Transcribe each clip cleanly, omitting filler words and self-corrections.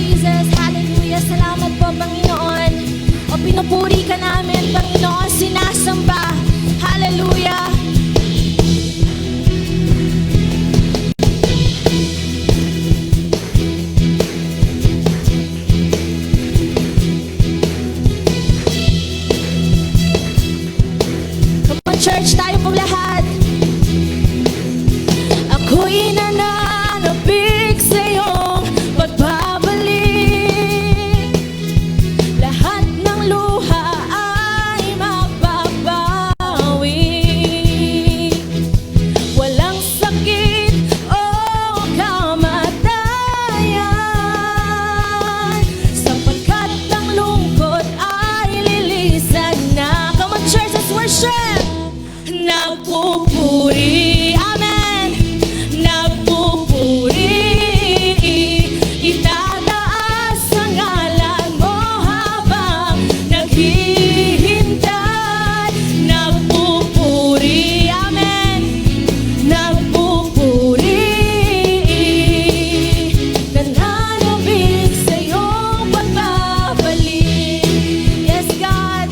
Jesus. Hallelujah. Salamat po, Panginoon. O pinupuri ka namin, Panginoon. Sinasamba. Hallelujah. Come on, church, tayo po lahat. Ako'y nananabik sa iyong pagbabalik. Lahat ng luha ay mababawi. Walang sakit o kamatayan, sapagkat ang lungkot ay lilisan na. Come on, church, let's worship. Nagpupuri, amen. Nagpupuri, itataas ang ngalan mo habang naghihintay. Nagpupuri, amen. Nagpupuri, nananabik sa iyong pagbabalik. Yes, God.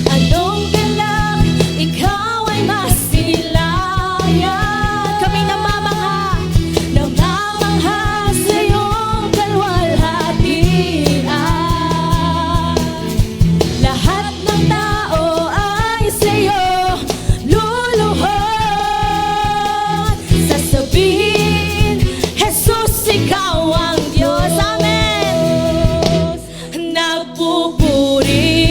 Anong galak, ikaw ay masilayan. Kami namamangha sa iyong kalwalhatian. Lahat ng tao ay sa iyo luluhod. Sasabihin, Jesus, ikaw ang Diyos. Amen. Nagpupuri,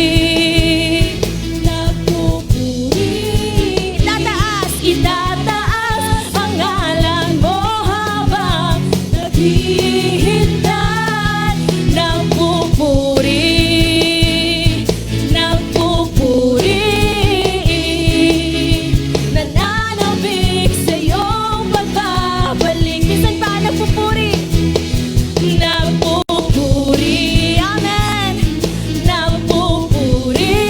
itataas ang ngalan mo habang naghihintay. Nagpupuri, nananabik sa iyong pagbabalik. Minsan pa nagpupuri, amen. Nagpupuri,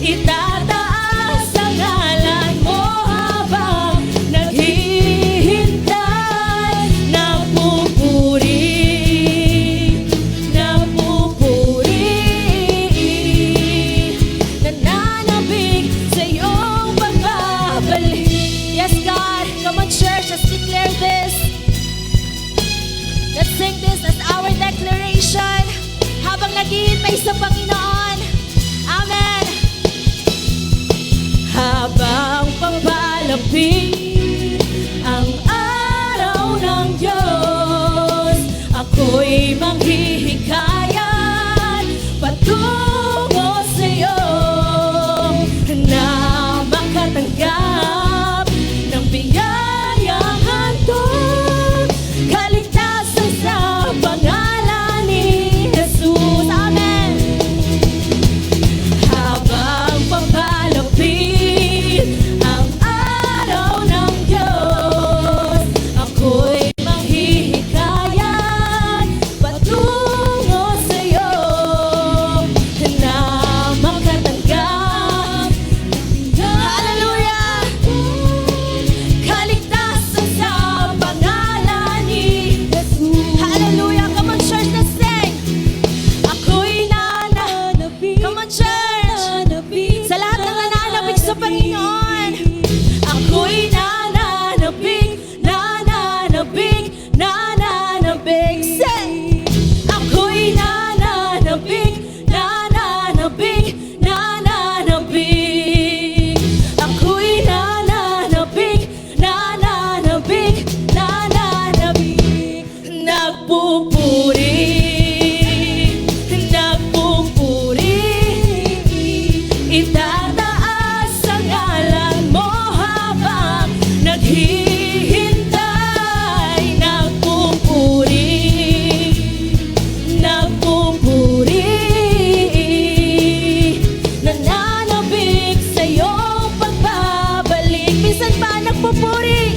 itataas ang ngalan mo habang naghihintay. Nagpupuri, nananabik sa iyong pagbabalik. Yes, God. Come on, church, let's declare this. Let's sing this as our declaration habang naghihintay sa Panginoon. Amen. Habang papalapit ang araw ng Diyos, ako'y manghihikayan patungo sa iyo na makatanggap ng biyayang handog, kaligtasan sa pangalan ni Jesus. Amen. Habang papalapit ang araw ng Diyos, ako'y manghihikayan patungo sa iyo na makatanggap. Hallelujah! Kaligtasan sa pangalan ni Jesus. Hallelujah! Come on, church, let's sing. Ako'y nananabik. Come on, church. Sa lahat ng nananabik sa Panginoon. Ako'y nananabik. Say, ako'y nananabik. Ako'y nananabik. Nagpupuri, itataas ang ngalan mo habang naghihintay. Nagpupuri, nananabik sa iyong pagbabalik. Minsan pa nagpupuri,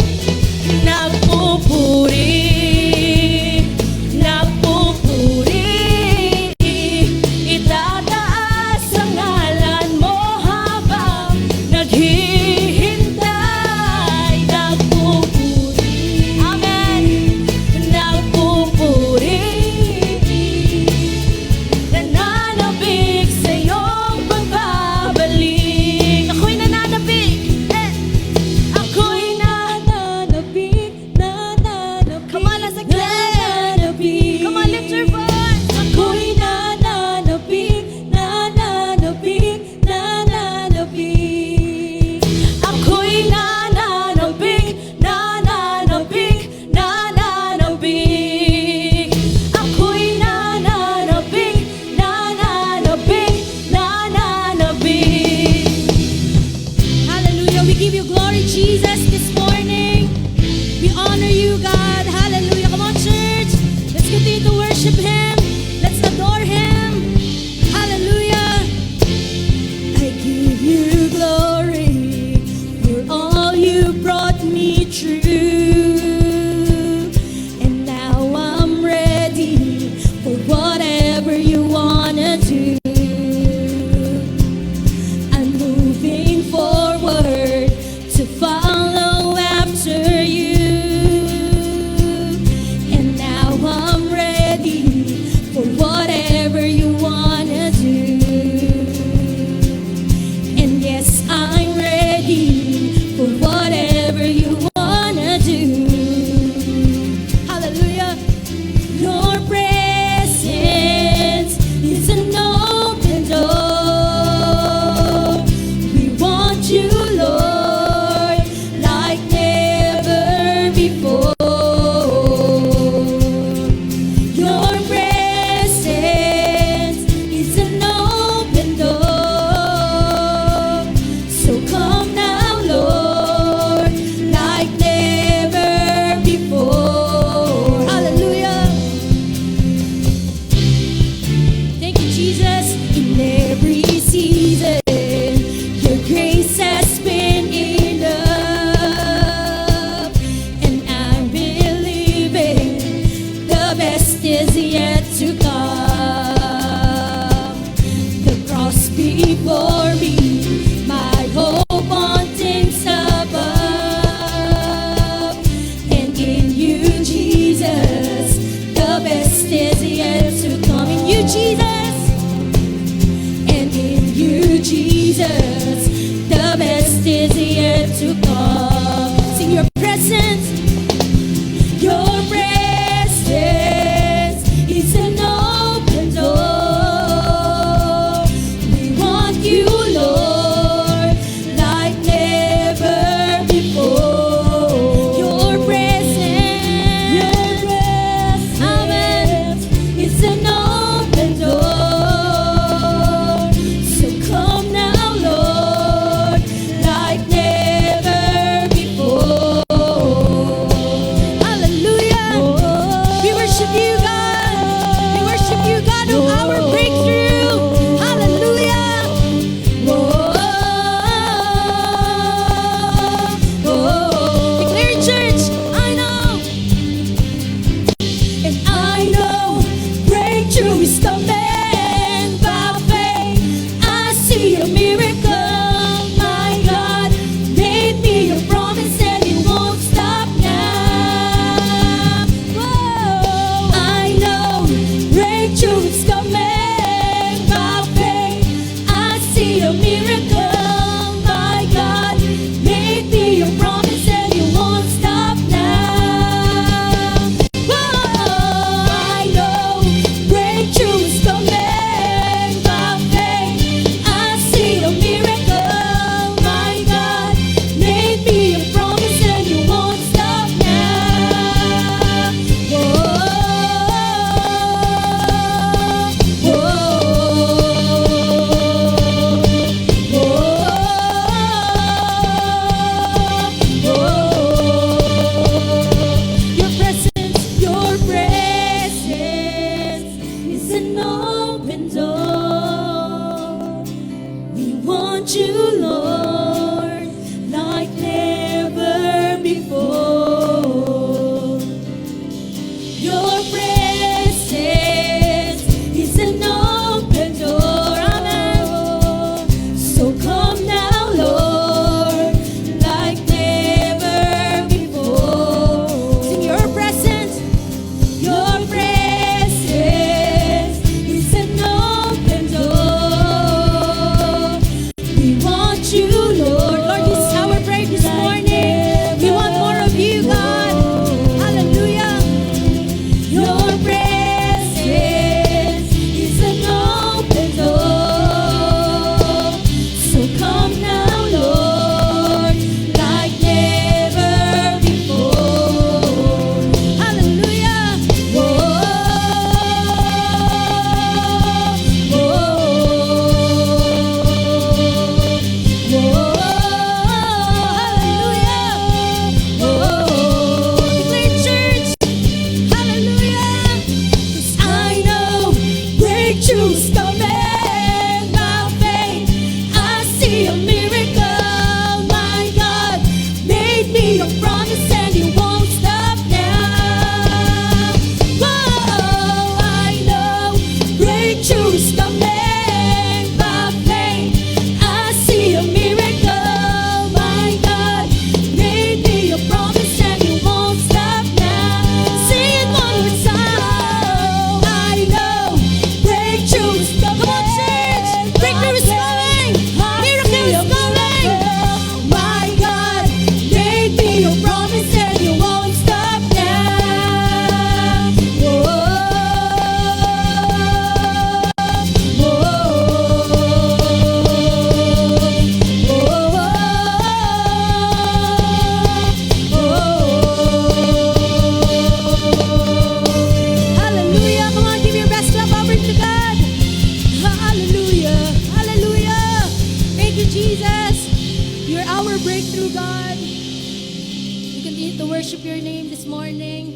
to worship your name this morning.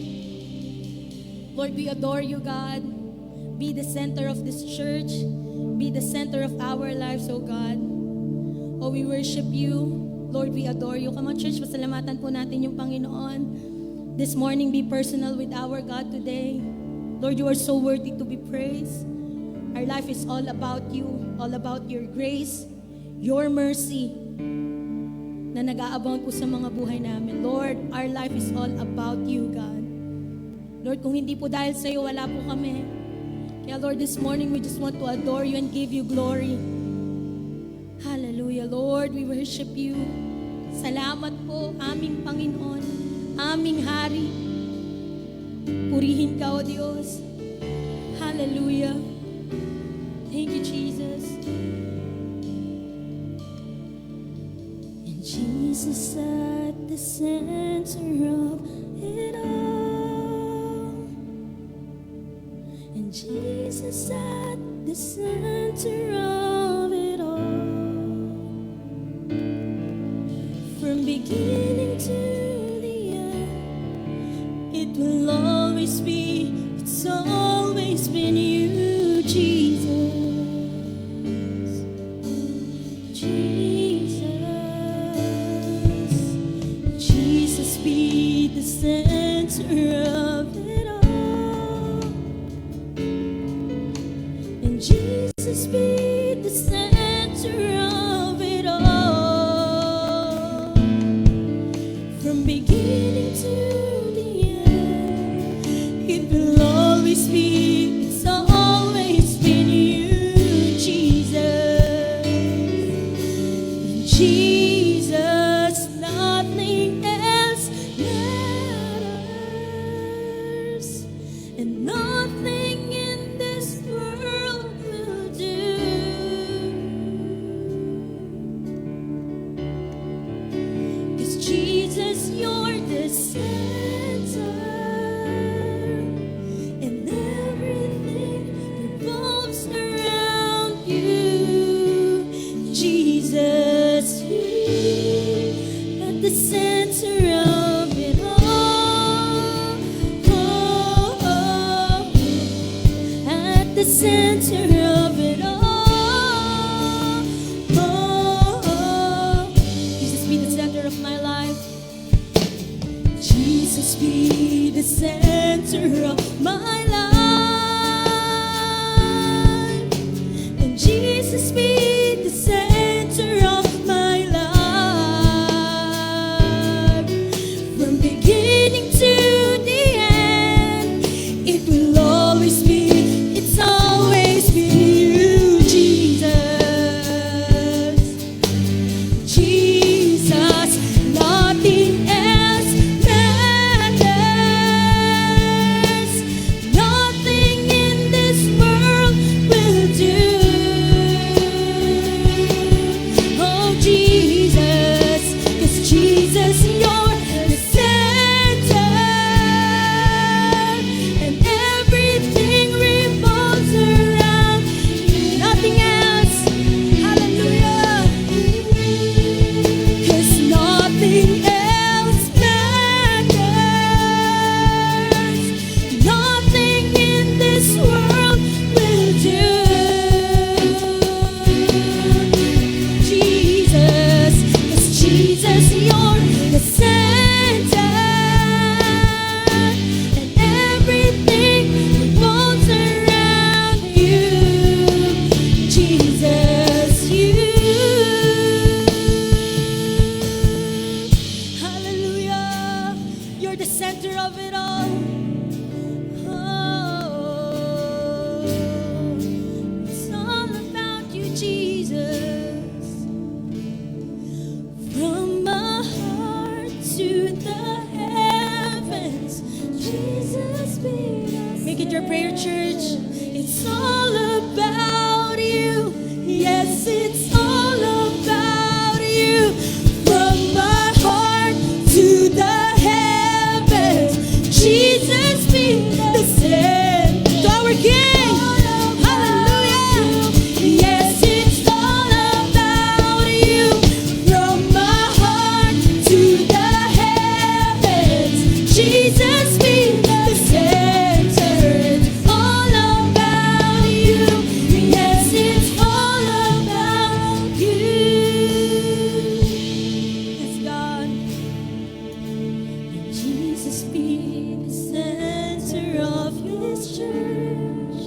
Lord, we adore you, God. Be the center of this church. Be the center of our lives, oh God. Oh, we worship you. Lord, we adore you. Come on, church, pasalamatan po natin yung Panginoon. This morning, be personal with our God today. Lord, you are so worthy to be praised. Our life is all about you, all about your grace, your mercy, na nag-aabound po sa mga buhay namin. Lord, our life is all about you, God. Lord, kung hindi po dahil sa iyo, wala po kami. Kaya Lord, this morning, we just want to adore you and give you glory. Hallelujah. Lord, we worship you. Salamat po, aming Panginoon, aming Hari. Purihin ka, O Diyos. Hallelujah. Thank you, Jesus. And Jesus at the center of it all. And Jesus at the center of it all. From beginning to the end, it will always be, it's always been you, Jesus. Jesus be the center of it all. And Jesus be the center of it all. From beginning to the end, it will always be, it's always been you, Jesus. Jesus, nothing else matters, and nothing in this world will do. 'Cause Jesus, you're the center, and everything revolves around you. Jesus, you at the center of it all. Oh, oh, at the center of it all. Oh, oh, Jesus be the center of my life. Jesus be the center of my life. And Jesus be the center of my life. From beginning to the end, it will always be, it's always been you, Jesus. Jesus, nothing else matters. Nothing in this world will do. Oh, Jesus, 'cause Jesus, you're the center, and everything revolves around you. Nothing else. Hallelujah. 'Cause nothing else matters. Nothing in this world will do. Jesus, 'cause Jesus, you're the center, and everything revolves around you. Jesus, you. Hallelujah. You're the center of it all. Oh, it's all about you, Jesus. From my heart to the heavens, Jesus be the Make it your prayer, church. It's all about you. Yes, it's all about you. From my heart to the heavens, Jesus be the center. To our King. Hallelujah. Yes, it's all about you. From my heart to the heavens. Jesus be the center of His church.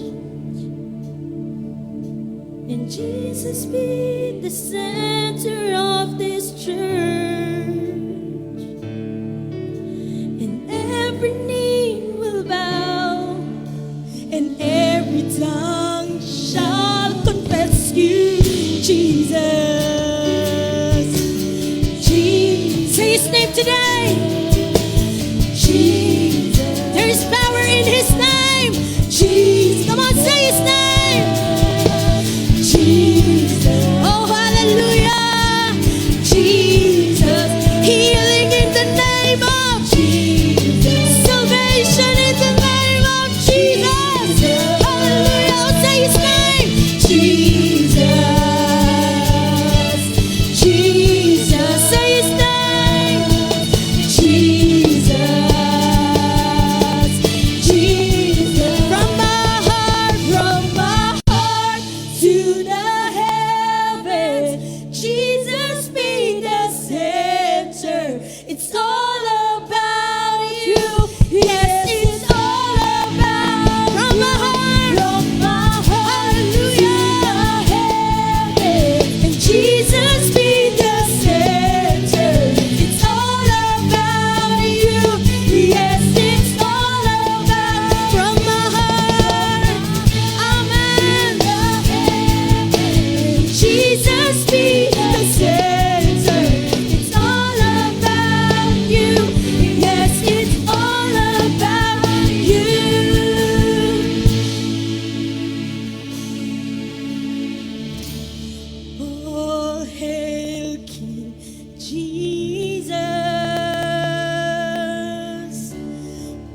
And Jesus be the center of this church. And every knee will bow, and every tongue shall confess you, Jesus. Say His name today. Jesus. There is power in His name. Jesus. Come on, say His name. Jesus. Oh, hallelujah. Jesus. Healing in the name of Jesus. Salvation in the name of Jesus. Hallelujah. Oh, say His name. Jesus. Jesus. Say His name. It's all about you. Yes, it's all about from my heart. Hallelujah. And Jesus be the center. It's all about you. Yes, it's all about from my heart. Amen. Jesus be the center. It's all about you. Yes, it's all about you. All hail King Jesus.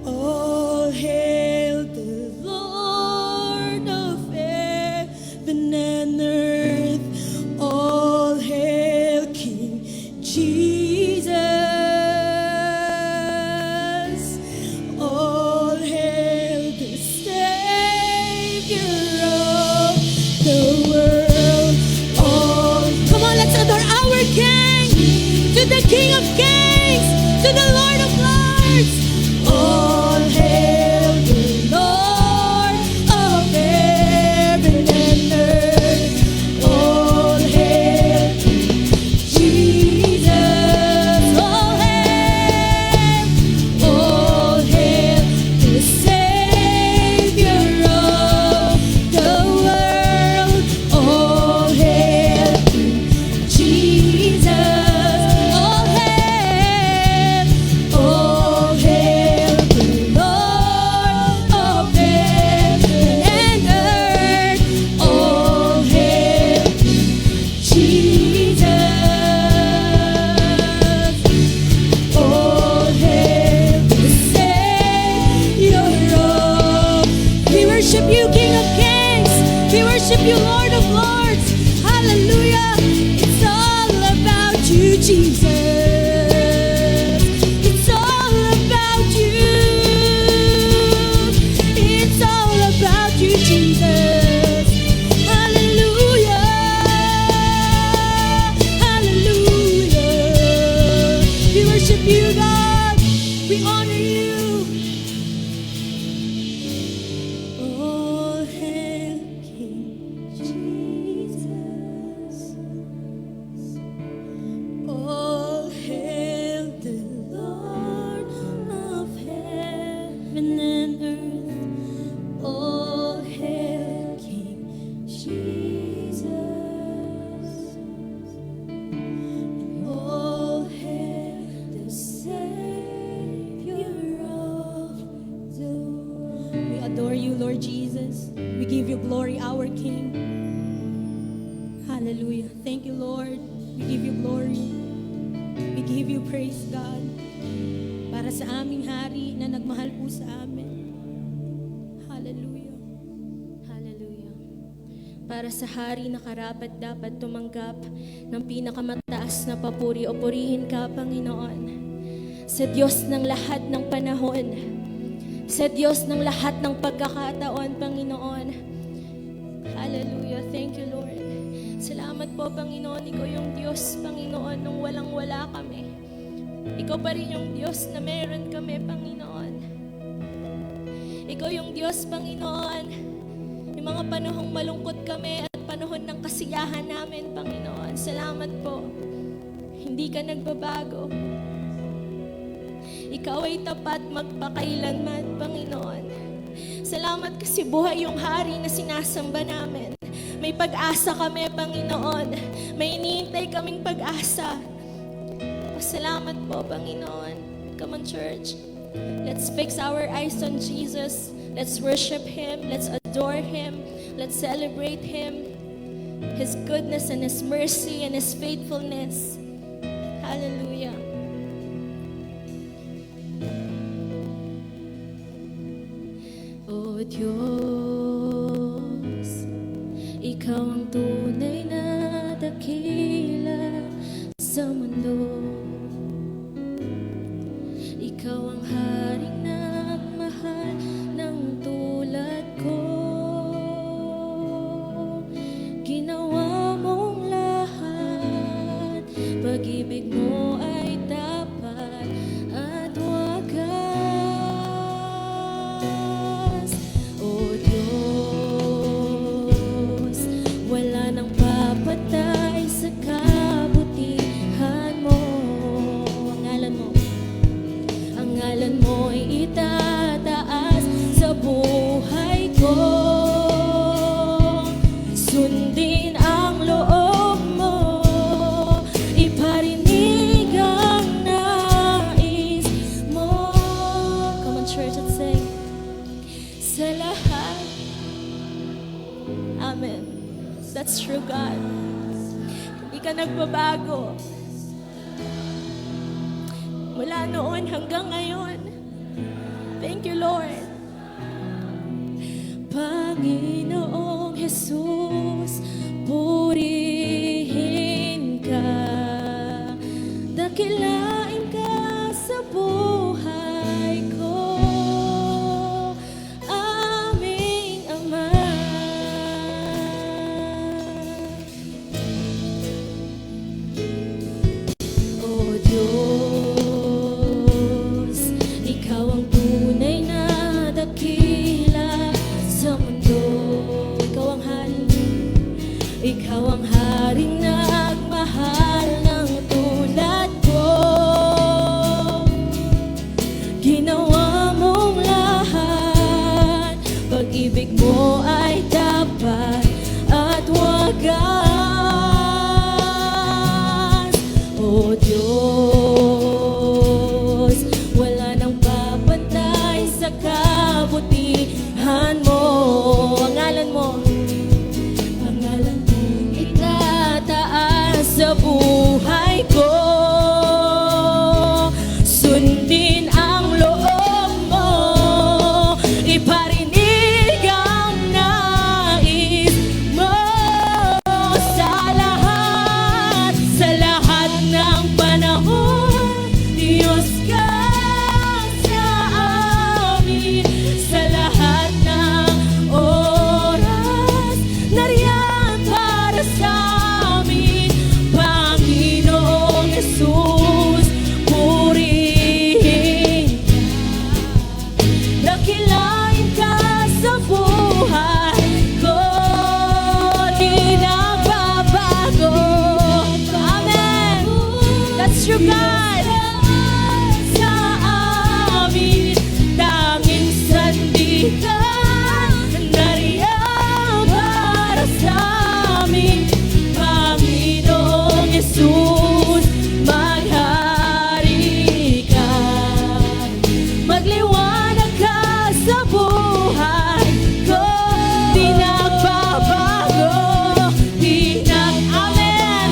All hail the Lord of heaven and earth. All hail King Jesus. All hail the Savior of the world. All, come on, let's adore our King. To the King of Kings, to the Lord of Lords. All hail the Lord of heaven and earth. All hail Jesus. All hail the Savior of the world. All hail Jesus. All hail the Lord of heaven and earth. All hail Jesus. All hail the Savior of. We worship you, King of Kings. We worship you, Lord of Lords. Hallelujah. It's all about you, Jesus. It's all about you. It's all about you, Jesus. Hallelujah. Hallelujah. We worship you, God. We honor you. All hail King Jesus. All hail the Lord of heaven and earth. All hail King Jesus. All hail the Savior of the world. We adore you, Lord Jesus. We give you glory, our King. Hallelujah. Thank you, Lord. We give you glory. We give you praise, God. Para sa aming hari na nagmahal po sa amin. Hallelujah. Hallelujah. Para sa hari na karapat dapat tumanggap ng pinakamataas na papuri o purihin ka, Panginoon. Sa Diyos ng lahat ng panahon. Sa Diyos ng lahat ng pagkakataon, Panginoon. Hallelujah. Thank you, Lord. Salamat po, Panginoon. Ikaw yung Diyos, Panginoon, nung walang-wala kami. Ikaw pa rin yung Diyos na meron kami, Panginoon. Ikaw yung Diyos, Panginoon. Yung mga panahong malungkot kami at panahon ng kasiyahan namin, Panginoon. Salamat po. Hindi ka nagbabago. Ikaw ay tapat magpakailanman, Panginoon. Salamat kasi buhay yung hari na sinasamba namin. May pag-asa kami, Panginoon. May iniintay kaming pag-asa. Salamat po, Panginoon. Come on, church. Let's fix our eyes on Jesus. Let's worship Him. Let's adore Him. Let's celebrate Him. His goodness and His mercy and His faithfulness. Hallelujah. O Diyos, Ikaw ang tunay na dakila sa mundo. Ikaw ang haring nagmahal ng tulad ko. Ginawa mong lahat, pag-ibig mo ay tapat at wagas. O Diyos, wala nang papatay sa kabutihan mo. Ang ngalan mo'y itataas sa buhay ko. Sundin ang loob mo, iparinig ang nais mo. Come on, church, let's sing. Sa lahat. Amen. That's true, God. Hindi ka nagbabago. Mula noon hanggang ngayon. Thank you, Lord. Panginoong Jesus, purihin ka. Dakilain ka sa buhay ko. Aming Ama. O Diyos, Ikaw ang tunay na dakila sa mundo. Ikaw ang hari. Ikaw ang haring nagmahal ng tulad ko. Ginawa mong lahat, pag-ibig mo ay tapat at wagas. O Diyos, wala nang papantay sa kabutihan mo. Ang ngalan mo itataas sa buhay ko. Sundin ang loob mo, iparinig ang nais mo. Sa lahat ng panahon, Diyos ka sa amin. Sa lahat ng oras, nariyan para sa amin. Panginoong Jesus, purihin ka. Dakilain ka sa buhay ko. Di nagbabago. Amen. That's true, God. Sa amin, tanging sandigan, nariyan para sa amin. Panginoong Jesus, maghari ka. Magliwanag ka sa buhay ko. Di nagbabago. Amen.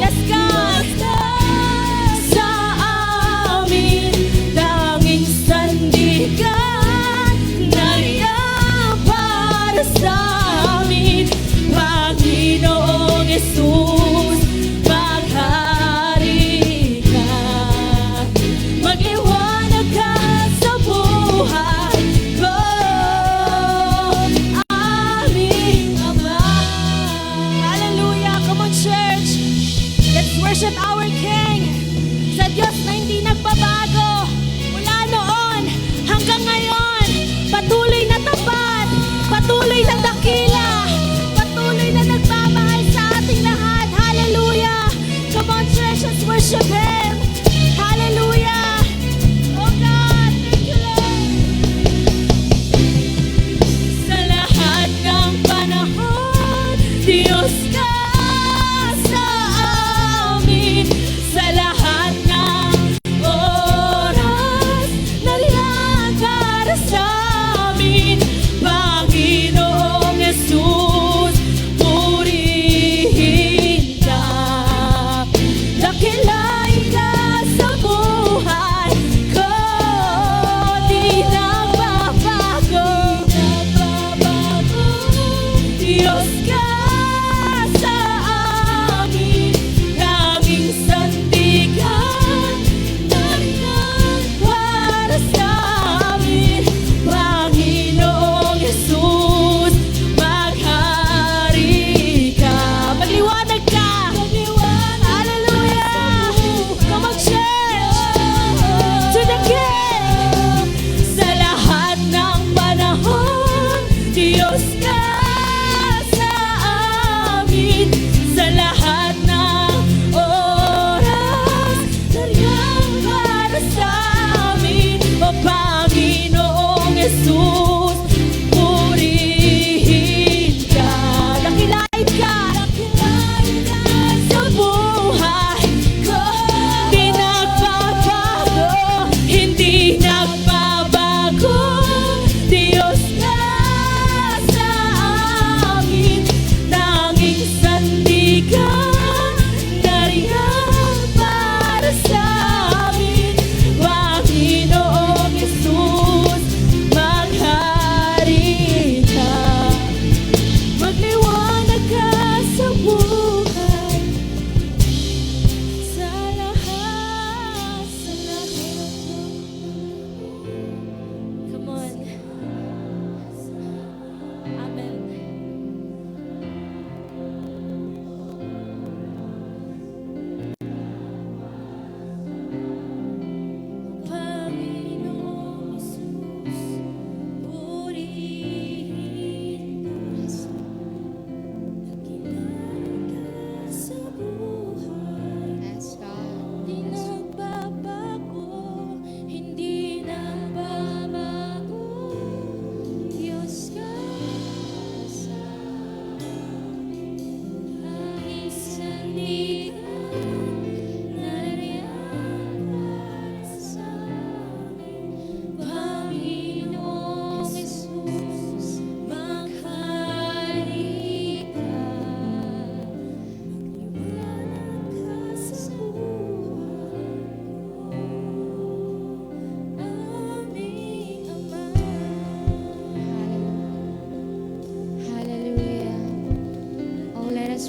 Yes, God. Sa amin, tanging sandigan, nariyan para sa amin. Panginoong Jesus, maghari ka. Magliwanag ka sa buhay ko. Aming Ama. Hallelujah. Come on, church. Let's worship our King. Sa Diyos na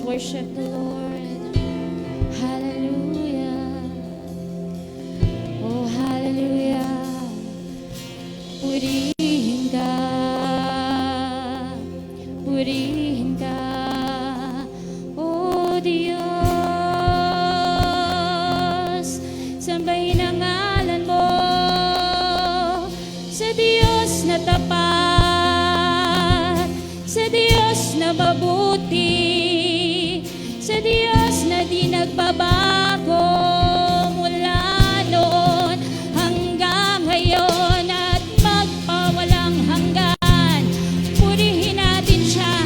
worship the Lord. Hallelujah. Oh, hallelujah. Purihin ka. Purihin ka. Oh, Diyos. Sambahin ang ngalan mo. Sa Diyos na tapat. Sa Diyos na mabuti. Sa Diyos na di nagbabago mula noon hanggang ngayon at magpawalang hanggan. Purihin natin siya,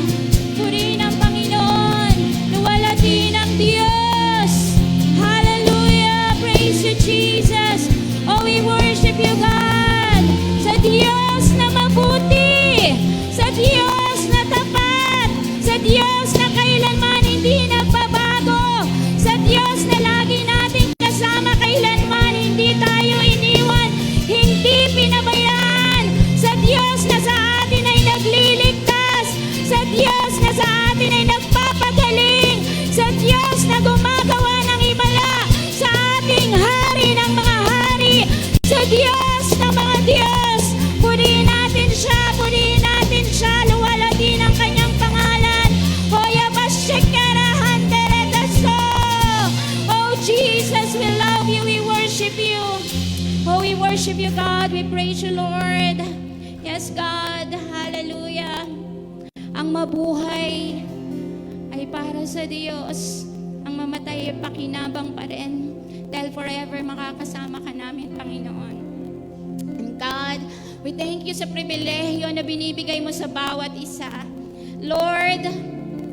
purihin ang Panginoon, luwalhati ng Diyos. Hallelujah, praise you Jesus. Oh, we worship you God. Sa Diyos na mabuti, sa Diyos na tapat, sa Diyos na kailanman hindi nagbabago, sa Diyos na lagi nating kasama kailanman, hindi tayo iniwan, hindi pinabayaan, sa Diyos na sa atin ay nagliligtas, sa Diyos na sa atin ay nagpapagaling, sa Diyos na gumagawa ng himala, sa ating hari ng mga hari, sa Diyos na mga Diyos. Purihin natin siya, luwalhati ng kanyang pangalan. Hoya Bashekarahan Deretaso. Oh Jesus, we love you, we worship you. Oh, we worship you God, we praise you Lord. Yes God, hallelujah. Ang mabuhay ay para sa Diyos. Ang mamatay ay pakinabang pa rin. Dahil forever makakasama ka namin, Panginoon. And God, we thank you sa pribilehiyo na binibigay mo sa bawat isa. Lord,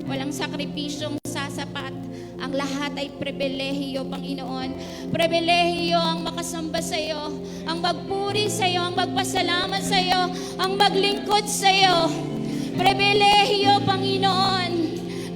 walang sakripisyong sasapat. Ang lahat ay pribilehiyo, Panginoon. Pribilehiyo ang makasamba sa iyo, ang magpuri sa iyo, ang magpasalamat sa iyo, ang maglingkod sa iyo. Pribilehiyo, Panginoon.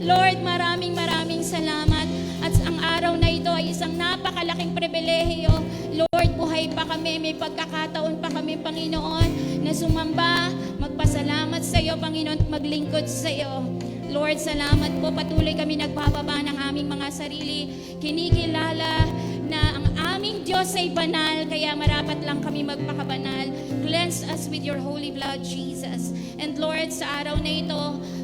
Lord, maraming salamat. At ang araw na ito ay isang napakalaking pribilehiyo. Lord, buhay pa kami, may pagkakataon pa kami, Panginoon, na sumamba, magpasalamat sa iyo, Panginoon, at maglingkod sa iyo. Lord, salamat po. Patuloy kami nagbababa ng aming mga sarili. Kinikilala na ang aming Diyos ay banal, kaya marapat lang kami magpakabanal. Cleanse us with your holy blood, Jesus. And Lord, sa araw na ito,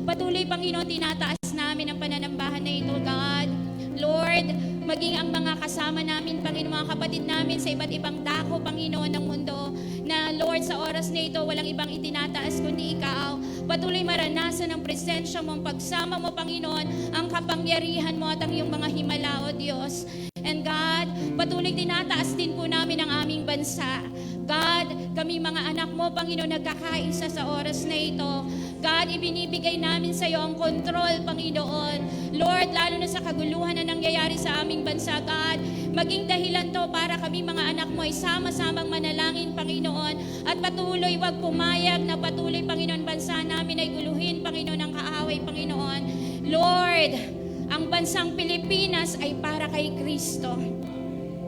patuloy, Panginoon, tinataas namin ang pananambahan na ito, God. Lord, maging ang mga kasama namin, Panginoon, mga kapatid namin sa iba't ibang dako, Panginoon, ng mundo, na Lord, sa oras na ito, walang ibang itinataas kundi Ikaw. Patuloy maranasan ang presensya mo, ang pagsama mo, Panginoon, ang kapangyarihan mo at ang iyong mga himala, O Diyos. And God, patuloy tinataas din po namin ang aming bansa. God, kami mga anak mo, Panginoon, nagkakaisa sa oras na ito. God, ibinibigay namin sa iyo ang kontrol, Panginoon. Lord, lalo na sa kaguluhan na nangyayari sa aming bansa, God, maging dahilan to para kami mga anak mo ay sama-samang manalangin, Panginoon, at patuloy wag pumayag na patuloy, Panginoon, bansa namin ay guluhin, Panginoon, ang kaaway, Panginoon. Lord, ang bansang Pilipinas ay para kay Kristo.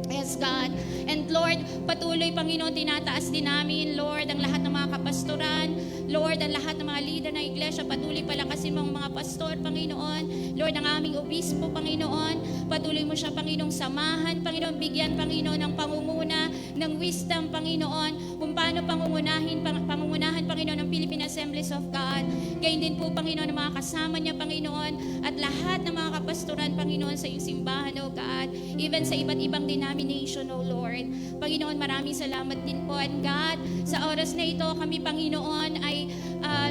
Yes, God. And Lord, patuloy, Panginoon, tinataas din namin, Lord, ang lahat ng mga kapastoran, Lord, ang lahat ng mga leader ng iglesia, patuloy palakasin mo ang mga pastor, Panginoon. Lord, ang aming obispo, Panginoon, patuloy mo siya, Panginoong, samahan, Panginoon, bigyan, Panginoon, ng pangunguna, ng wisdom, Panginoon, kung paano pangungunahan, Panginoon, ng Philippine Assemblies of God. Gayon din po, Panginoon, ang mga kasama niya, Panginoon, at lahat ng mga kapastoran, Panginoon, sa iyong simbahan, O God, even sa iba't ibang denomination, O Lord. Panginoon, maraming salamat din po. And God, sa oras na ito, kami, Panginoon, ay,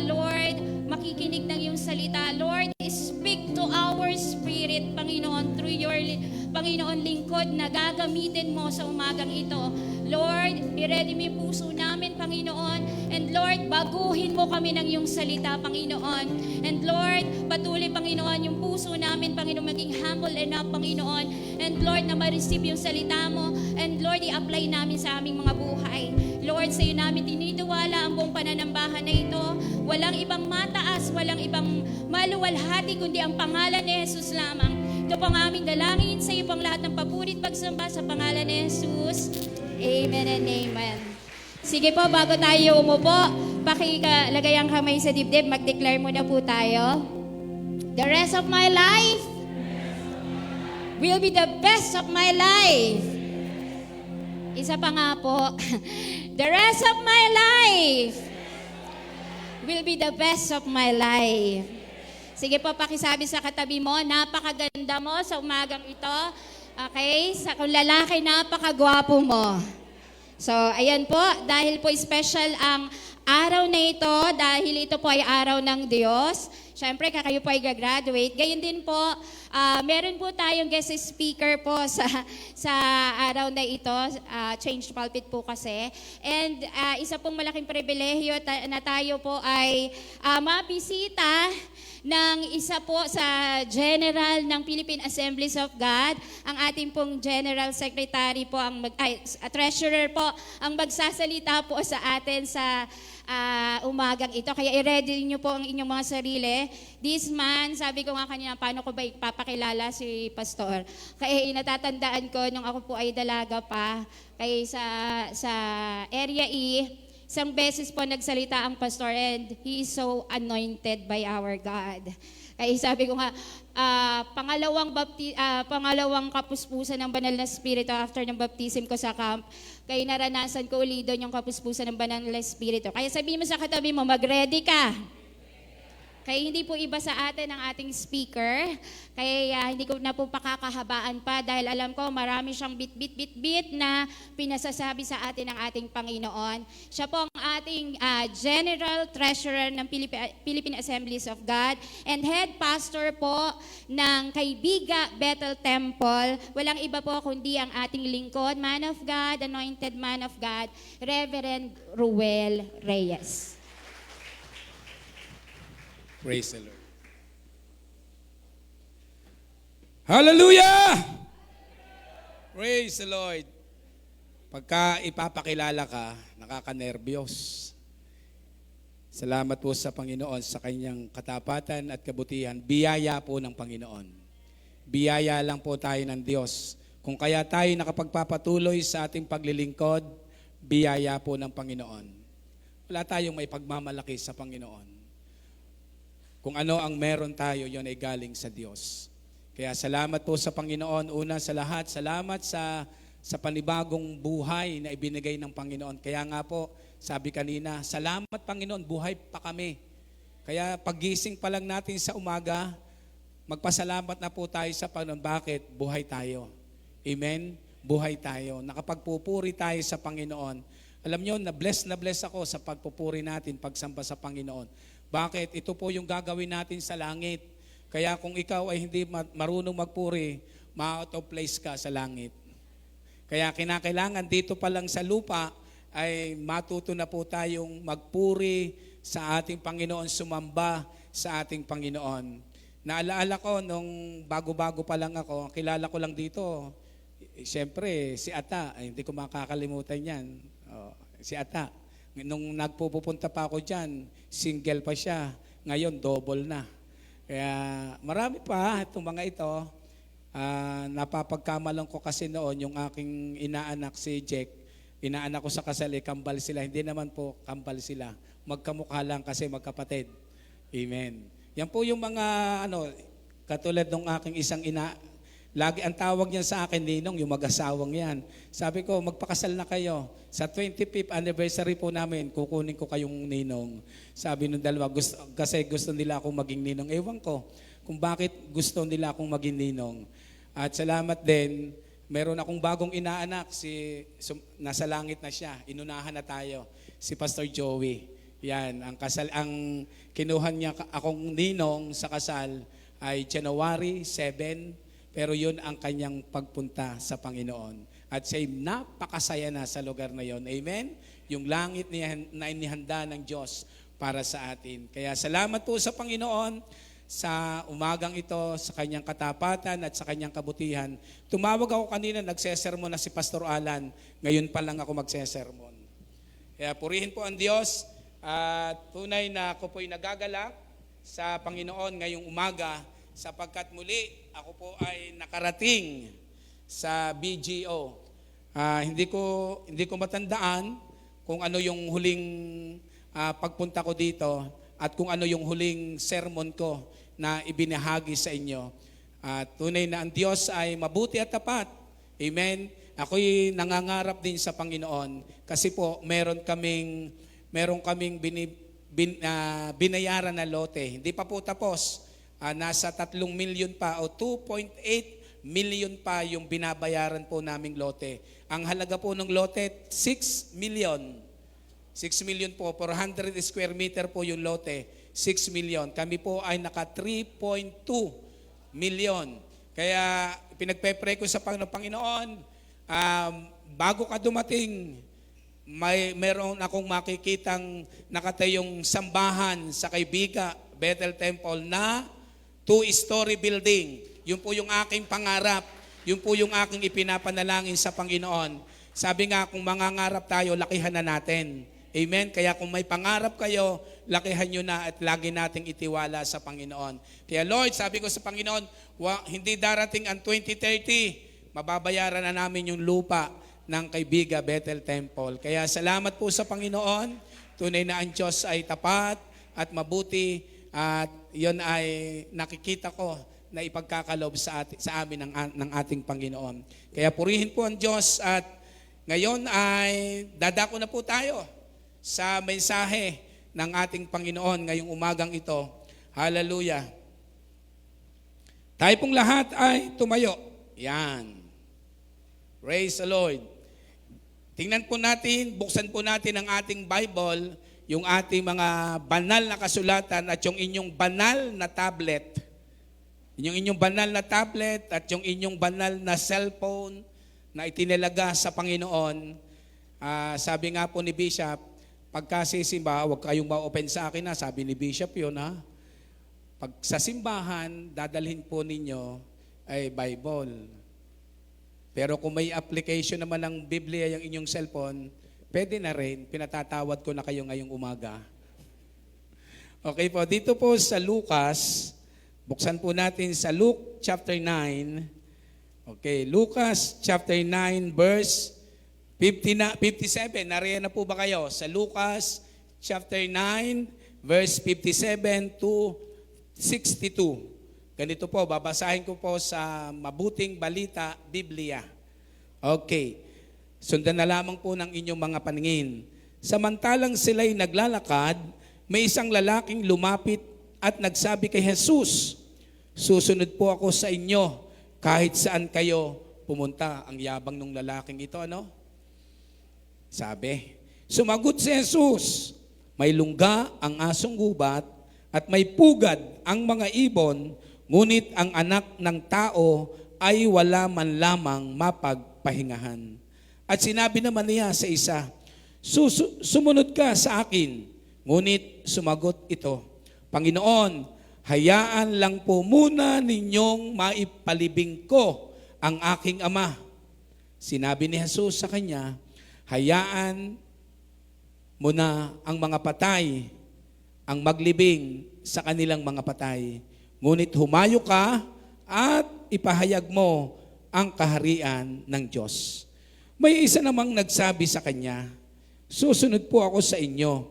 Lord, makikinig ng iyong salita. Lord, speak to our spirit, Panginoon, through your, Panginoon, lingkod na gagamitin mo sa umagang ito. Lord, i-ready mo yung puso namin, Panginoon. And Lord, baguhin mo kami ng iyong salita, Panginoon. And Lord, patuloy, Panginoon, yung puso namin, Panginoon, maging humble enough, Panginoon. And Lord, na ma-receive yung salita mo. And Lord, i-apply namin sa aming mga buhay. Lord, sa iyo namin tinitiwala ang buong pananambahan na ito. Walang ibang mataas, walang ibang maluwalhati, kundi ang pangalan ni Jesus lamang. Ito po ang aming dalangin sa iyo pang lahat ng papurit pagsamba sa pangalan ni Jesus. Amen and amen. Sige po, bago tayo umupo, pakilagay ang kamay sa dibdib, mag-declare muna po tayo. The rest of my life, will be the best of my life. Isa pa nga po, the rest of my life will be the best of my life. Sige po, pakisabi sa katabi mo, napakaganda mo sa umagang ito. Okay? Sa kung lalaki, napakagwapo mo. So, ayan po, dahil po special ang araw na ito, dahil ito po ay araw ng Diyos. Siyempre, kayo po ay gagraduate. Gayun din po, meron po tayong guest speaker po sa araw na ito, Change Pulpit po kasi. And isa pong malaking pribilehyo na tayo po ay mabisita ng isa po sa General ng Philippine Assemblies of God, ang ating pong General Secretary po, Treasurer po, ang magsasalita po sa atin sa umagang ito. Kaya i-ready niyo po ang inyong mga sarili. This man, sabi ko nga kanina, paano ko ba ipapakilala si Pastor? Kaya natatandaan ko nung ako po ay dalaga pa, kaya sa Area E, isang beses po nagsalita ang pastor and he is so anointed by our God. Kaya sabi ko nga, pangalawang kapuspusan ng banal na Espiritu after ng baptism ko sa camp, kaya naranasan ko ulit doon yung kapuspusan ng banal na Espiritu. Kaya sabihin mo sa katabi mo, mag-ready ka. Kaya hindi po iba sa atin ang ating speaker. Kaya hindi ko na po pakakahabaan pa dahil alam ko marami siyang bit na pinasasabi sa atin ng ating Panginoon. Siya po ang ating General Treasurer ng Philippine Assemblies of God and Head Pastor po ng Kaibiga Bethel Temple. Walang iba po kundi ang ating lingkod, Man of God, Anointed Man of God, Reverend Ruel Reyes. Praise the Lord. Hallelujah! Praise the Lord. Pagka ipapakilala ka, nakakanerbiyos. Salamat po sa Panginoon sa kanyang katapatan at kabutihan. Biyaya po ng Panginoon. Biyaya lang po tayo ng Diyos. Kung kaya tayo nakapagpapatuloy sa ating paglilingkod, biyaya po ng Panginoon. Wala tayong may pagmamalaki sa Panginoon. Kung ano ang meron tayo, yon ay galing sa Diyos. Kaya salamat po sa Panginoon. Una sa lahat, salamat sa panibagong buhay na ibinigay ng Panginoon. Kaya nga po, sabi kanina, salamat Panginoon, buhay pa kami. Kaya paggising pa lang natin sa umaga, magpasalamat na po tayo sa Panginoon. Bakit? Buhay tayo. Amen? Buhay tayo. Nakapagpupuri tayo sa Panginoon. Alam nyo, na bless ako sa pagpupuri natin, pagsamba sa Panginoon. Bakit? Ito po yung gagawin natin sa langit. Kaya kung ikaw ay hindi marunong magpuri, ma-out of place ka sa langit. Kaya kinakailangan dito pa lang sa lupa ay matuto na po tayong magpuri sa ating Panginoon, sumamba sa ating Panginoon. Naalaala ko nung bago-bago pa lang ako, kilala ko lang dito, siyempre si Ata, ay, hindi ko makakalimutan yan. Si Ata. Nung nagpupunta pa ako dyan, single pa siya. Ngayon, double na. Kaya marami pa itong mga ito. Napapagkamalan ko kasi noon yung aking inaanak si Jack. Inaanak ko sa kasal, kambal sila. Hindi naman po kambal sila. Magkamukha lang kasi magkapatid. Amen. Yan po yung mga, katulad ng aking isang lagi ang tawag niya sa akin, Ninong, yung mag-asawang yan. Sabi ko, magpakasal na kayo. Sa 25th anniversary po namin, kukunin ko kayong ninong. Sabi nung dalawa, kasi gusto nila akong maging ninong. Ewan ko kung bakit gusto nila akong maging ninong. At salamat din, meron akong bagong inaanak, nasa langit na siya, inunahan na tayo, si Pastor Joey. Yan, ang kinuhan niya akong ninong sa kasal ay January 7, pero yun ang kanyang pagpunta sa Panginoon. At siya'y napakasaya na sa lugar na yon. Amen? Yung langit na inihanda ng Diyos para sa atin. Kaya salamat po sa Panginoon sa umagang ito, sa kanyang katapatan at sa kanyang kabutihan. Tumawag ako kanina, nagsesermon na si Pastor Alan. Ngayon pa lang ako magsesermon. Kaya purihin po ang Diyos at tunay na ako po'y nagagalak sa Panginoon ngayong umaga sapagkat muli ako po ay nakarating sa BGO. Hindi ko matandaan kung ano yung huling pagpunta ko dito at kung ano yung huling sermon ko na ibinahagi sa inyo. At tunay na ang Diyos ay mabuti at tapat. Amen. Ako'y nangangarap din sa Panginoon kasi po meron kaming binayaran na lote. Hindi pa po tapos. Nasa 3 million pa o 2.8 million pa yung binabayaran po naming lote. Ang halaga po ng lote, 6 million. 6 million po, 400 square meter po yung lote, 6 million. Kami po ay naka 3.2 million. Kaya pinagpe-pray ko sa Panginoon, bago ka dumating, meron akong makikitang nakatayong sambahan sa Kaybiga, Bethel Temple na 2-story building. Yun po yung aking pangarap. Yun po yung aking ipinapanalangin sa Panginoon. Sabi nga, kung mangangarap tayo, lakihan na natin. Amen? Kaya kung may pangarap kayo, lakihan nyo na at lagi nating itiwala sa Panginoon. Kaya Lord, sabi ko sa Panginoon, hindi darating ang 2030, mababayaran na namin yung lupa ng Kaybiga Bethel Temple. Kaya salamat po sa Panginoon. Tunay na ang Diyos ay tapat at mabuti. At yun ay nakikita ko na ipagkakalob sa amin ng ating Panginoon. Kaya purihin po ang Diyos at ngayon ay dadako na po tayo sa mensahe ng ating Panginoon ngayong umagang ito. Hallelujah. Tayo pong lahat ay tumayo. Yan. Praise the Lord. Tingnan po natin, buksan po natin ang ating Bible, yung ating mga banal na kasulatan at yung inyong banal na tablet. Yung inyong banal na tablet at yung inyong banal na cellphone na itinalaga sa Panginoon. Sabi nga po ni Bishop, pagka sisimba, huwag kayong ma-open sa akin na. Sabi ni Bishop yun ha. Pag sa simbahan, dadalhin po ninyo ay Bible. Pero kung may application naman ng Biblia yung inyong cellphone, pwede na rin. Pinatatawad ko na kayo ngayong umaga. Okay po, dito po sa Lucas, buksan po natin sa Luke chapter 9. Okay, Lucas chapter 9 verse 57. Nariyan na po ba kayo? Sa Lucas chapter 9 verse 57 to 62. Ganito po, babasahin ko po sa Mabuting Balita, Biblia. Okay. Sundan na lamang po ng inyong mga paningin. Samantalang sila'y naglalakad, may isang lalaking lumapit at nagsabi kay Jesus, "Susunod po ako sa inyo kahit saan kayo pumunta." Ang yabang ng lalaking ito, ano? Sabi. Sumagot si Jesus, "May lungga ang asong gubat at may pugad ang mga ibon, ngunit ang anak ng tao ay wala man lamang mapagpahingahan." At sinabi naman niya sa isa, "Sumunod ka sa akin." Ngunit sumagot ito, "Panginoon, hayaan lang po muna ninyong maipalibing ko ang aking ama." Sinabi ni Jesus sa kanya, "Hayaan mo na ang mga patay ang maglibing sa kanilang mga patay. Ngunit humayo ka at ipahayag mo ang kaharian ng Diyos." May isa namang nagsabi sa kanya, "Susunod po ako sa inyo,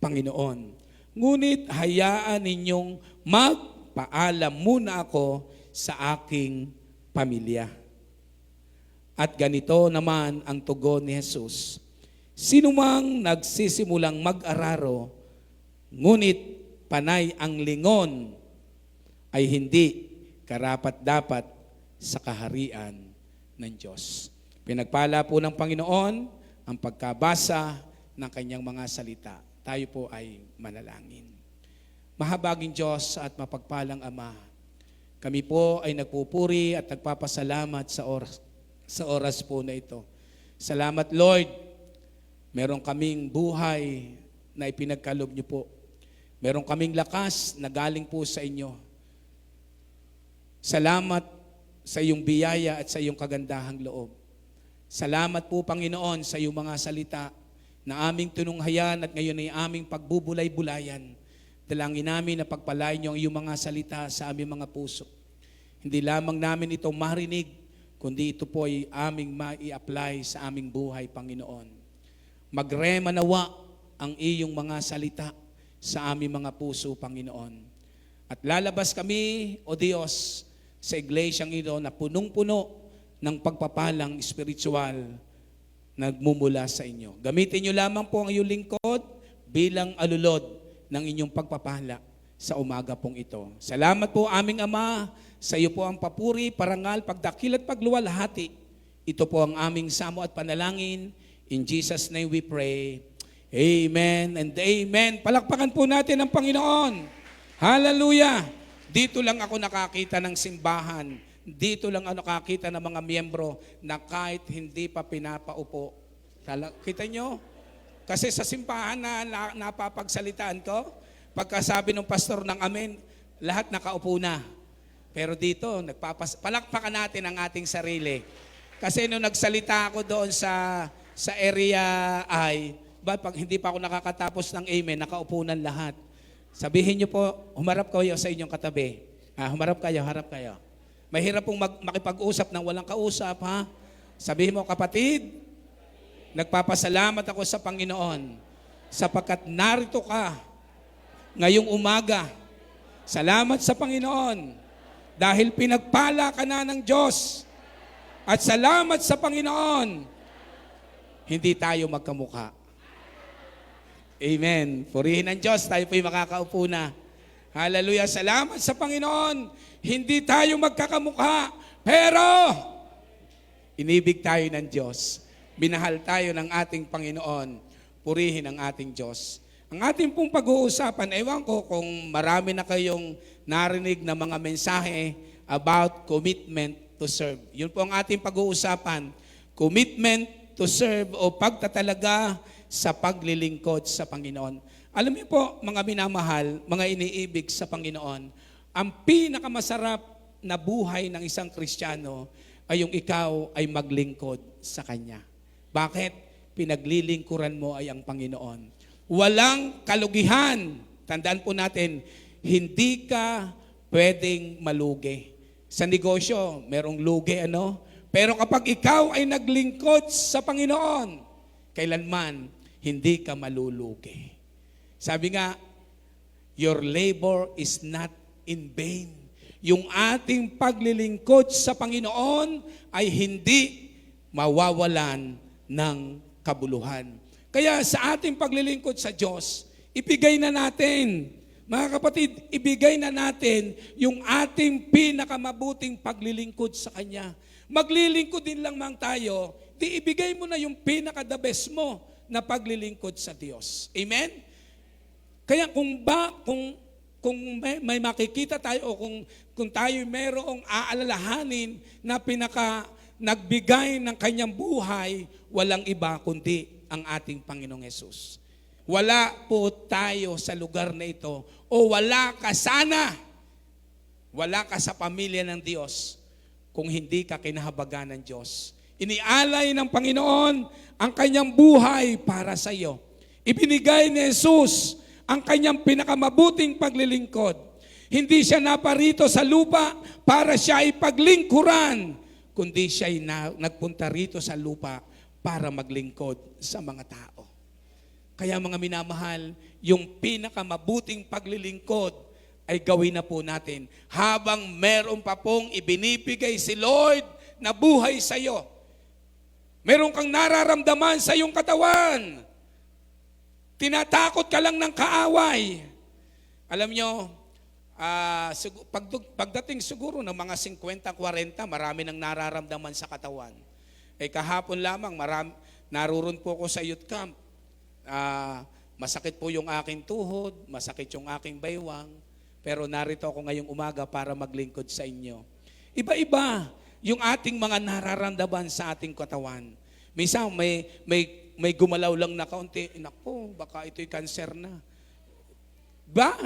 Panginoon. Ngunit hayaan ninyong magpaalam muna ako sa aking pamilya." At ganito naman ang tugon ni Jesus, "Sinumang nagsisimulang mag-araro, ngunit panay ang lingon, ay hindi karapat-dapat sa kaharian ng Diyos." Pinagpala po ng Panginoon ang pagkabasa ng kanyang mga salita. Tayo po ay manalangin. Mahabaging Diyos at mapagpalang Ama, kami po ay nagpupuri at nagpapasalamat sa oras po na ito. Salamat Lord, meron kaming buhay na ipinagkaloob niyo po. Meron kaming lakas na galing po sa inyo. Salamat sa iyong biyaya at sa iyong kagandahang loob. Salamat po, Panginoon, sa iyong mga salita na aming tununghayan at ngayon ay aming pagbubulay-bulayan. Dalangin namin na pagpalain niyo ang iyong mga salita sa aming mga puso. Hindi lamang namin ito marinig, kundi ito po ay aming mai-apply sa aming buhay, Panginoon. Magrema nawa ang iyong mga salita sa aming mga puso, Panginoon. At lalabas kami, O Diyos, sa iglesyang ito na punong-puno ng pagpapalang spiritual nagmumula sa inyo. Gamitin nyo lamang po ang iyong lingkod bilang alulod ng inyong pagpapala sa umaga pong ito. Salamat po aming Ama, sa iyo po ang papuri, parangal, pagdakil at pagluwalhati. Ito po ang aming samo at panalangin. In Jesus' name we pray. Amen and amen. Palakpakan po natin ang Panginoon. Hallelujah! Dito lang ako nakakita ng simbahan. Dito lang ako nakakita ng mga miyembro na kahit hindi pa pinapaupo. Kita nyo? Kasi sa simbahan na napapagsalitaan ko, pagkasabi ng pastor ng amen, lahat nakaupo na. Pero dito, palakpakan natin ang ating sarili. Kasi nung nagsalita ako doon sa area I, pag hindi pa ako nakakatapos ng amen, nakaupo na lahat. Sabihin nyo po, humarap kayo sa inyong katabi. Humarap kayo, harap kayo. Mahirap pong makipag-usap ng walang kausap, ha? Sabihin mo, kapatid, nagpapasalamat ako sa Panginoon sapagkat narito ka ngayong umaga. Salamat sa Panginoon dahil pinagpala ka na ng Diyos. At salamat sa Panginoon, hindi tayo magkamukha. Amen. Purihin ang Diyos, tayo po'y makakaupo na. Hallelujah. Salamat sa Panginoon. Hindi tayo magkakamukha, pero inibig tayo ng Diyos. Minahal tayo ng ating Panginoon. Purihin ang ating Diyos. Ang ating pong pag-uusapan, ewan ko kung marami na kayong narinig na mga mensahe about commitment to serve. Yun po ang ating pag-uusapan. Commitment to serve o pagtatalaga sa paglilingkod sa Panginoon. Alam niyo po, mga minamahal, mga iniibig sa Panginoon, ang pinakamasarap na buhay ng isang Kristiyano ay yung ikaw ay maglingkod sa Kanya. Bakit? Pinaglilingkuran mo ay ang Panginoon. Walang kalugihan. Tandaan po natin, hindi ka pwedeng malugi. Sa negosyo, merong lugi, ano? Pero kapag ikaw ay naglingkod sa Panginoon, kailanman hindi ka malulugi. Sabi nga, your labor is not in vain. Yung ating paglilingkod sa Panginoon ay hindi mawawalan ng kabuluhan. Kaya sa ating paglilingkod sa Diyos, ibigay na natin, mga kapatid, ibigay na natin yung ating pinakamabuting paglilingkod sa Kanya. Maglilingkod din lang mang tayo, di ibigay mo na yung pinaka-the best mo na paglilingkod sa Diyos. Amen? Kaya kung may makikita tayo o kung tayo mayroong aalalahanin na nagbigay ng kanyang buhay, walang iba kundi ang ating Panginoong Hesus. Wala po tayo sa lugar na ito o wala ka sana, wala ka sa pamilya ng Diyos kung hindi ka kinahabagan ng Diyos. Inialay ng Panginoon ang kanyang buhay para sa iyo. Ibinigay ni Jesus ang kanyang pinakamabuting paglilingkod. Hindi siya naparito sa lupa para siya ay paglingkuran, kundi siya ay nagpunta rito sa lupa para maglingkod sa mga tao. Kaya mga minamahal, yung pinakamabuting paglilingkod ay gawin na po natin habang meron pa pong ibinibigay si Lord na buhay sa iyo. Meron kang nararamdaman sa iyong katawan. Tinatakot ka lang ng kaaway. Alam nyo, pagdating siguro ng mga 50-40, marami nang nararamdaman sa katawan. Kahapon lamang, naroon po ako sa youth camp. Masakit po yung aking tuhod, masakit yung aking baywang, pero narito ako ngayong umaga para maglingkod sa inyo. Iba-iba yung ating mga nararamdaman sa ating katawan. Minsan may gumalaw lang na kaunti, naku, baka ito'y cancer na.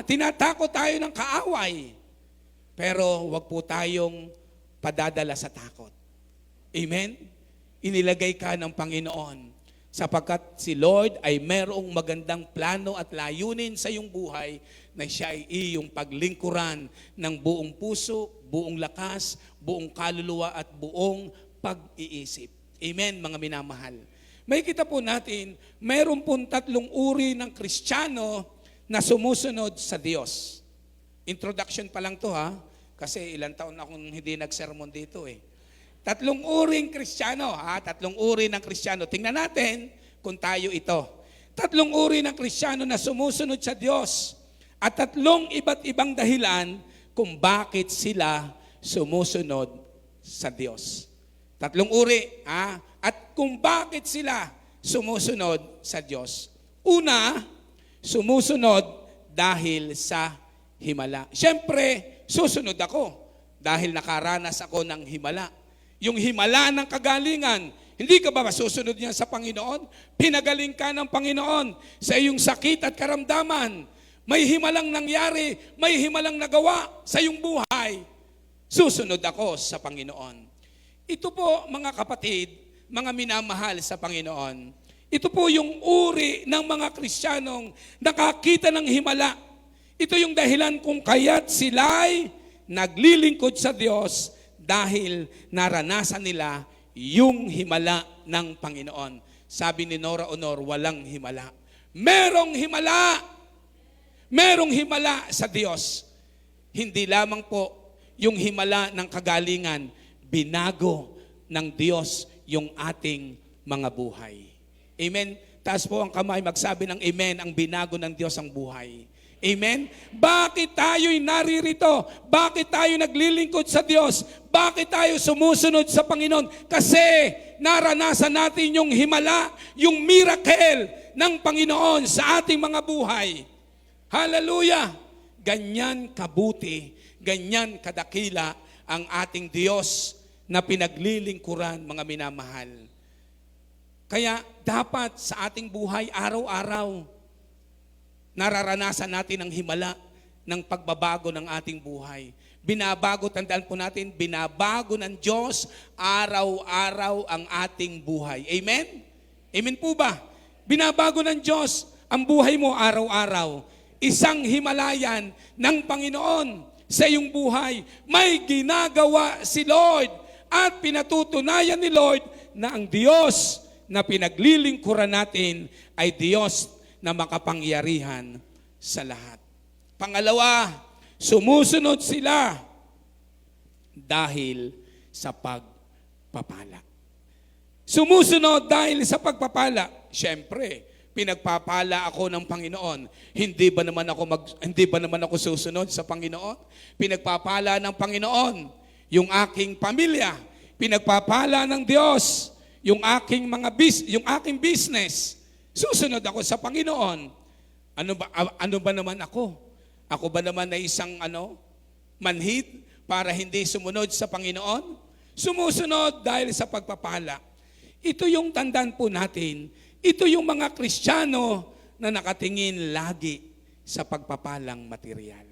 Tinatakot tayo ng kaaway. Pero wag po tayong padadala sa takot. Amen? Inilagay ka ng Panginoon sapagkat si Lord ay merong magandang plano at layunin sa iyong buhay na siya ay iyong paglingkuran ng buong puso, buong lakas, buong kaluluwa at buong pag-iisip. Amen, mga minamahal. May kita po natin, mayroon pong 3 uri ng Kristiyano na sumusunod sa Diyos. Introduction pa lang to ha, Kasi ilang taon akong hindi nagsermon dito eh. Tatlong uring Kristiyano, tatlong uri ng Kristiyano. Tingnan natin kung tayo ito. Tatlong uri ng Kristiyano na sumusunod sa Diyos. At tatlong iba't ibang dahilan kung bakit sila sumusunod sa Diyos. Tatlong uri, at kung bakit sila sumusunod sa Diyos. Una, sumusunod dahil sa himala. Siyempre, susunod ako dahil nakaranas ako ng himala. Yung himala ng kagalingan, hindi ka ba masusunod niya sa Panginoon? Pinagaling ka ng Panginoon sa iyong sakit at karamdaman. May himalang nangyari, may himalang nagawa sa iyong buhay. Susunod ako sa Panginoon. Ito po mga kapatid, mga minamahal sa Panginoon, ito po yung uri ng mga Kristiyanong nakakita ng himala. Ito yung dahilan kung kaya't sila'y naglilingkod sa Diyos dahil naranasan nila yung himala ng Panginoon. Sabi ni Nora Honor, walang himala. Merong himala! Merong himala sa Diyos. Hindi lamang po yung himala ng kagalingan, binago ng Diyos yung ating mga buhay. Amen? Taas po ang kamay, magsabi ng amen, ang binago ng Diyos ang buhay. Amen? Bakit tayo'y naririto? Bakit tayo naglilingkod sa Diyos? Bakit tayo sumusunod sa Panginoon? Kasi naranasan natin yung himala, yung miracle ng Panginoon sa ating mga buhay. Hallelujah! Ganyan kabuti, ganyan kadakila ang ating Diyos na pinaglilingkuran, mga minamahal. Kaya dapat sa ating buhay, araw-araw, nararanasan natin ang himala ng pagbabago ng ating buhay. Binabago, tandaan po natin, binabago ng Diyos araw-araw ang ating buhay. Amen? Amen po ba? Binabago ng Diyos ang buhay mo araw-araw. Isang himalayan ng Panginoon sa iyong buhay. May ginagawa si Lord at pinatutunayan ni Lord na ang Diyos na pinaglilingkuran natin ay Diyos na makapangyarihan sa lahat. Pangalawa, sumusunod sila dahil sa pagpapala. Sumusunod dahil sa pagpapala. Siyempre, pinagpapala ako ng Panginoon. Hindi ba naman ako susunod sa Panginoon? Pinagpapala ng Panginoon yung aking pamilya. Pinagpapala ng Diyos yung aking aking business. Susunod ako sa Panginoon. Ano ba naman ako? Ako ba naman na isang manhid para hindi sumunod sa Panginoon? Sumusunod dahil sa pagpapala. Ito yung tandaan po natin. Ito yung mga Kristiyano na nakatingin lagi sa pagpapalang material.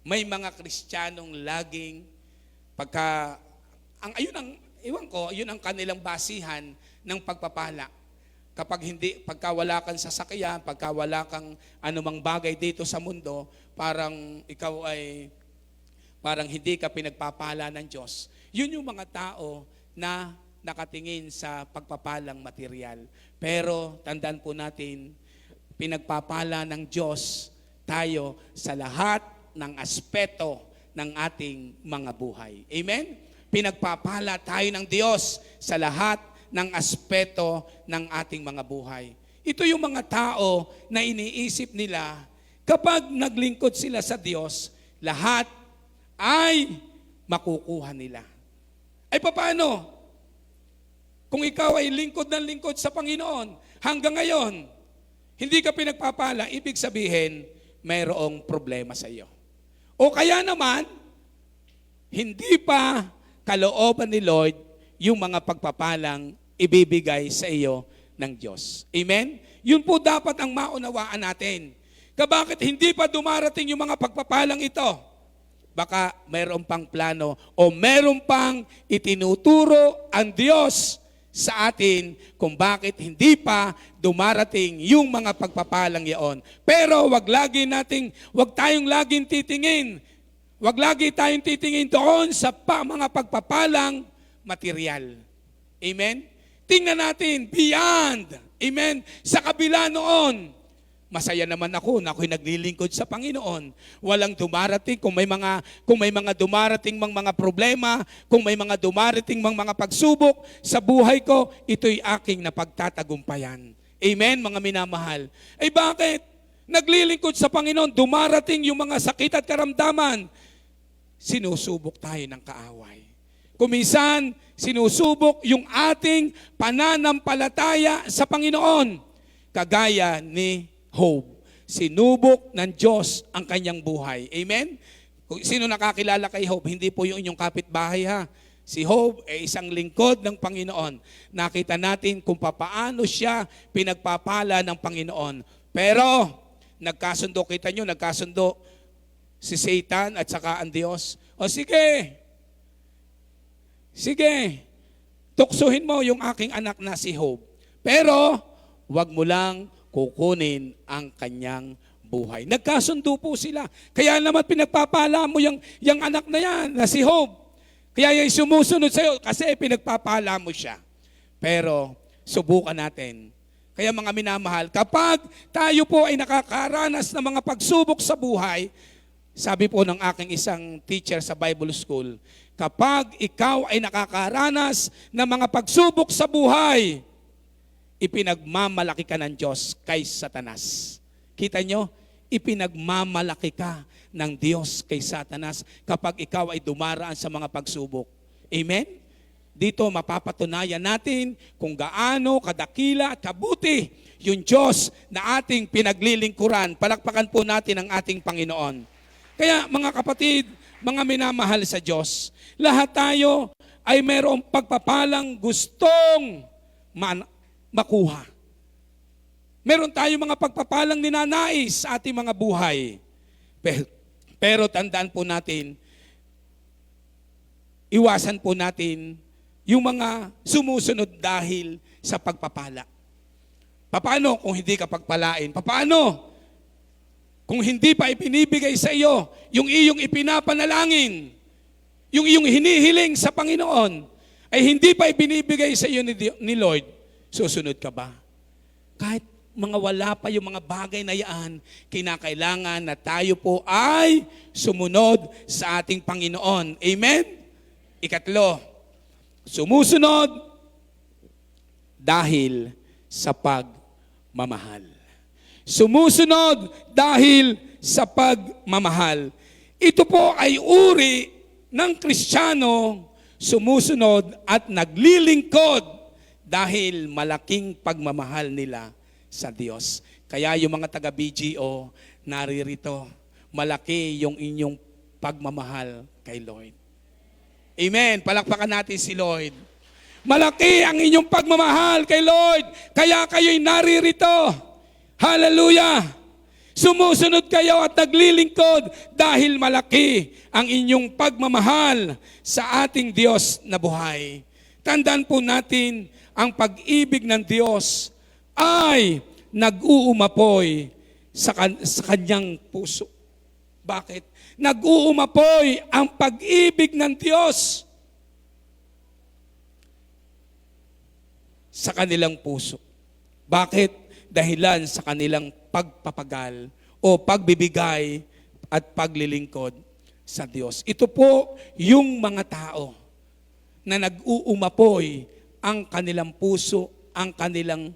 May mga Kristiyanong laging yun ang kanilang basihan ng pagpapala. Pagka wala kang sasakyan, pagka wala kang anumang bagay dito sa mundo, parang ikaw ay hindi ka pinagpapala ng Diyos. Yun yung mga tao na nakatingin sa pagpapalang material. Pero tandaan po natin, pinagpapala ng Diyos tayo sa lahat ng aspeto ng ating mga buhay. Amen? Pinagpapala tayo ng Diyos sa lahat ng aspeto ng ating mga buhay. Ito yung mga tao na iniisip nila, kapag naglingkod sila sa Diyos, lahat ay makukuha nila. Ay paano? Kung ikaw ay lingkod ng lingkod sa Panginoon, hanggang ngayon, hindi ka pinagpapala, ibig sabihin, mayroong problema sa iyo. O kaya naman, hindi pa kalooban ni Lord yung mga pagpapalang ibibigay sa iyo ng Diyos. Amen? Yun po dapat ang maunawaan natin. Bakit hindi pa dumarating yung mga pagpapalang ito? Baka mayroon pang plano o mayroon pang itinuturo ang Diyos sa atin kung bakit hindi pa dumarating yung mga pagpapalang iyon. Pero wag tayong laging titingin. Wag lagi tayong titingin doon sa mga pagpapalang material. Amen? Tingnan natin beyond. Amen? Sa kabila noon, Masaya naman ako na ako'y naglilingkod sa Panginoon. Walang dumarating, kung may mga dumarating mga problema, kung may mga dumarating mga pagsubok sa buhay ko, ito'y aking napagtatagumpayan. Amen, mga minamahal. Ay bakit? Naglilingkod sa Panginoon, dumarating yung mga sakit at karamdaman. Sinusubok tayo ng kaaway. Kuminsan, sinusubok yung ating pananampalataya sa Panginoon. Kagaya ni Job, sinubok ng Diyos ang kanyang buhay. Amen? Kung sino nakakilala kay Job, hindi po yung inyong kapitbahay ha. Si Job ay isang lingkod ng Panginoon. Nakita natin kung paano siya pinagpapala ng Panginoon. Pero, nagkasundo si Satan at saka ang Diyos. O sige, tuksuhin mo yung aking anak na si Job. Pero, wag mo lang kukunin ang kanyang buhay. Nagkasundo po sila. Kaya naman pinagpapala mo yung anak na yan, na si Job. Kaya yung sumusunod sa'yo kasi pinagpapala mo siya. Pero subukan natin. Kaya mga minamahal, kapag tayo po ay nakakaranas ng mga pagsubok sa buhay, sabi po ng aking isang teacher sa Bible School, kapag ikaw ay nakakaranas ng mga pagsubok sa buhay, ipinagmamalaki ka ng Diyos kay Satanas. Kita nyo? Ipinagmamalaki ka ng Diyos kay Satanas kapag ikaw ay dumaraan sa mga pagsubok. Amen? Dito mapapatunayan natin kung gaano kadakila at kabuti yung Diyos na ating pinaglilingkuran. Palakpakan po natin ang ating Panginoon. Kaya mga kapatid, mga minamahal sa Diyos, lahat tayo ay mayroong pagpapalang gustong makuha. Meron tayo mga pagpapalang ninanais sa ating mga buhay. Pero tandaan po natin, iwasan po natin yung mga sumusunod dahil sa pagpapala. Paano kung hindi ka pagpalain? Paano kung hindi pa ipinibigay sa iyo yung iyong ipinapanalangin, yung iyong hinihiling sa Panginoon, ay hindi pa ibinibigay sa iyo ni Lord? Susunod ka ba? Kahit mga wala pa yung mga bagay na yan, kinakailangan na tayo po ay sumunod sa ating Panginoon. Amen? Ikatlo, sumusunod dahil sa pagmamahal. Sumusunod dahil sa pagmamahal. Ito po ay uri ng Kristiyano, sumusunod at naglilingkod dahil malaking pagmamahal nila sa Diyos. Kaya yung mga taga-BGO, naririto, malaki yung inyong pagmamahal kay Lord. Amen. Palakpakan natin si Lord. Malaki ang inyong pagmamahal kay Lord, kaya kayo'y naririto. Hallelujah! Sumusunod kayo at naglilingkod dahil malaki ang inyong pagmamahal sa ating Diyos na buhay. Tandaan po natin, ang pag-ibig ng Diyos ay nag-uumapoy sa kanyang puso. Bakit? Nag-uumapoy ang pag-ibig ng Diyos sa kanilang puso. Bakit? Dahilan sa kanilang pagpapagal o pagbibigay at paglilingkod sa Diyos. Ito po yung mga tao na nag-uumapoy ang kanilang puso, ang kanilang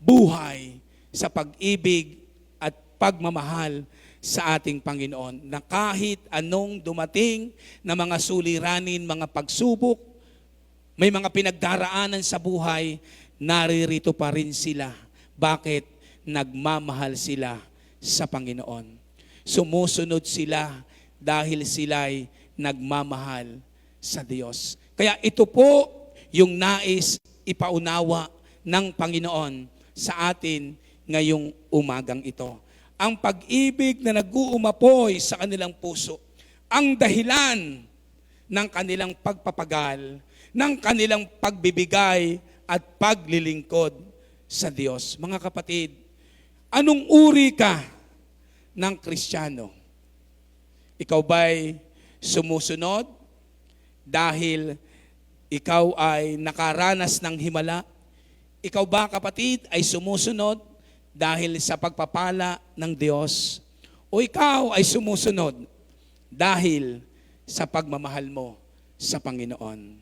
buhay sa pag-ibig at pagmamahal sa ating Panginoon. Na kahit anong dumating na mga suliranin, mga pagsubok, may mga pinagdaraanan sa buhay, naririto pa rin sila. Bakit? Nagmamahal sila sa Panginoon. Sumusunod sila dahil sila'y nagmamahal sa Diyos. Kaya ito po yung nais ipaunawa ng Panginoon sa atin ngayong umagang ito. Ang pag-ibig na nag-uumapoy sa kanilang puso, ang dahilan ng kanilang pagpapagal, ng kanilang pagbibigay at paglilingkod sa Diyos. Mga kapatid, anong uri ka ng Kristiyano? Ikaw ba'y sumusunod dahil ikaw ay nakaranas ng himala? Ikaw ba, kapatid, ay sumusunod dahil sa pagpapala ng Diyos o ikaw ay sumusunod dahil sa pagmamahal mo sa Panginoon?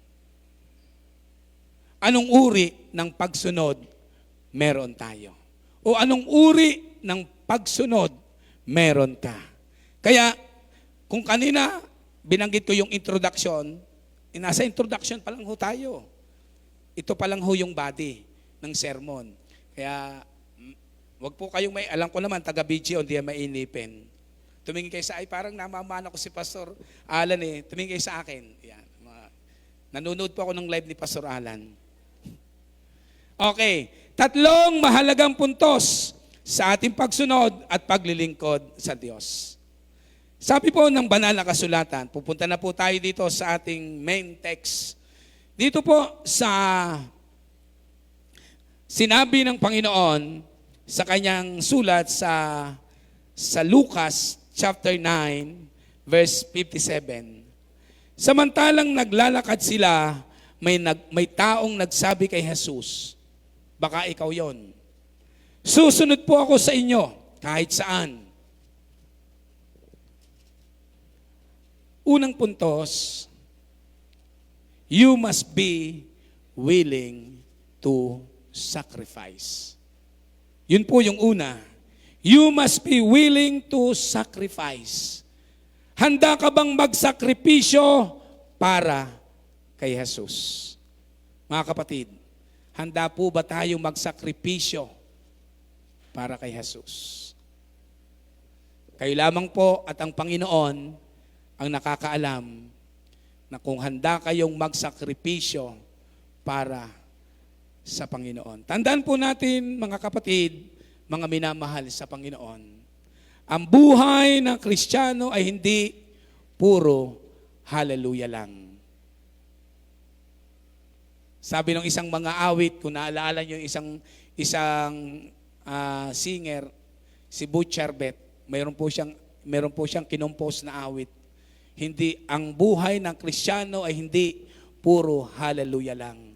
Anong uri ng pagsunod meron tayo? O anong uri ng pagsunod meron ka? Kaya kung kanina binanggit ko yung introduction, nasa introduction pa lang ho tayo. Ito pa lang ho yung body ng sermon. Kaya wag po kayong may, alam ko naman, taga-BGO, hindi mainipin. Tumingin kayo sa, ay parang namamana ko si Pastor Alan tumingin kayo sa akin. Yan. Nanonood po ako ng live ni Pastor Alan. Okay, 3 mahalagang puntos sa ating pagsunod at paglilingkod sa Diyos. Sabi po ng banal na kasulatan, pupunta na po tayo dito sa ating main text. Dito po sa sinabi ng Panginoon sa kanyang sulat sa Lucas chapter 9 verse 57. Samantalang naglalakad sila, may taong nagsabi kay Jesus, baka ikaw yon. Susunod po ako sa inyo kahit saan. Unang puntos, you must be willing to sacrifice. Yun po yung una. You must be willing to sacrifice. Handa ka bang magsakripisyo para kay Jesus? Mga kapatid, handa po ba tayong magsakripisyo para kay Jesus? Kayo lamang po at ang Panginoon ang nakakaalam na kung handa kayong magsakripisyo para sa Panginoon. Tandaan po natin, mga kapatid, mga minamahal sa Panginoon, ang buhay ng Kristiyano ay hindi puro hallelujah lang. Sabi ng isang mga awit, kung naalala nyo isang singer, si Butch Charbet, mayroon po siyang kinompose na awit. Ang buhay ng Kristiyano ay hindi puro hallelujah lang.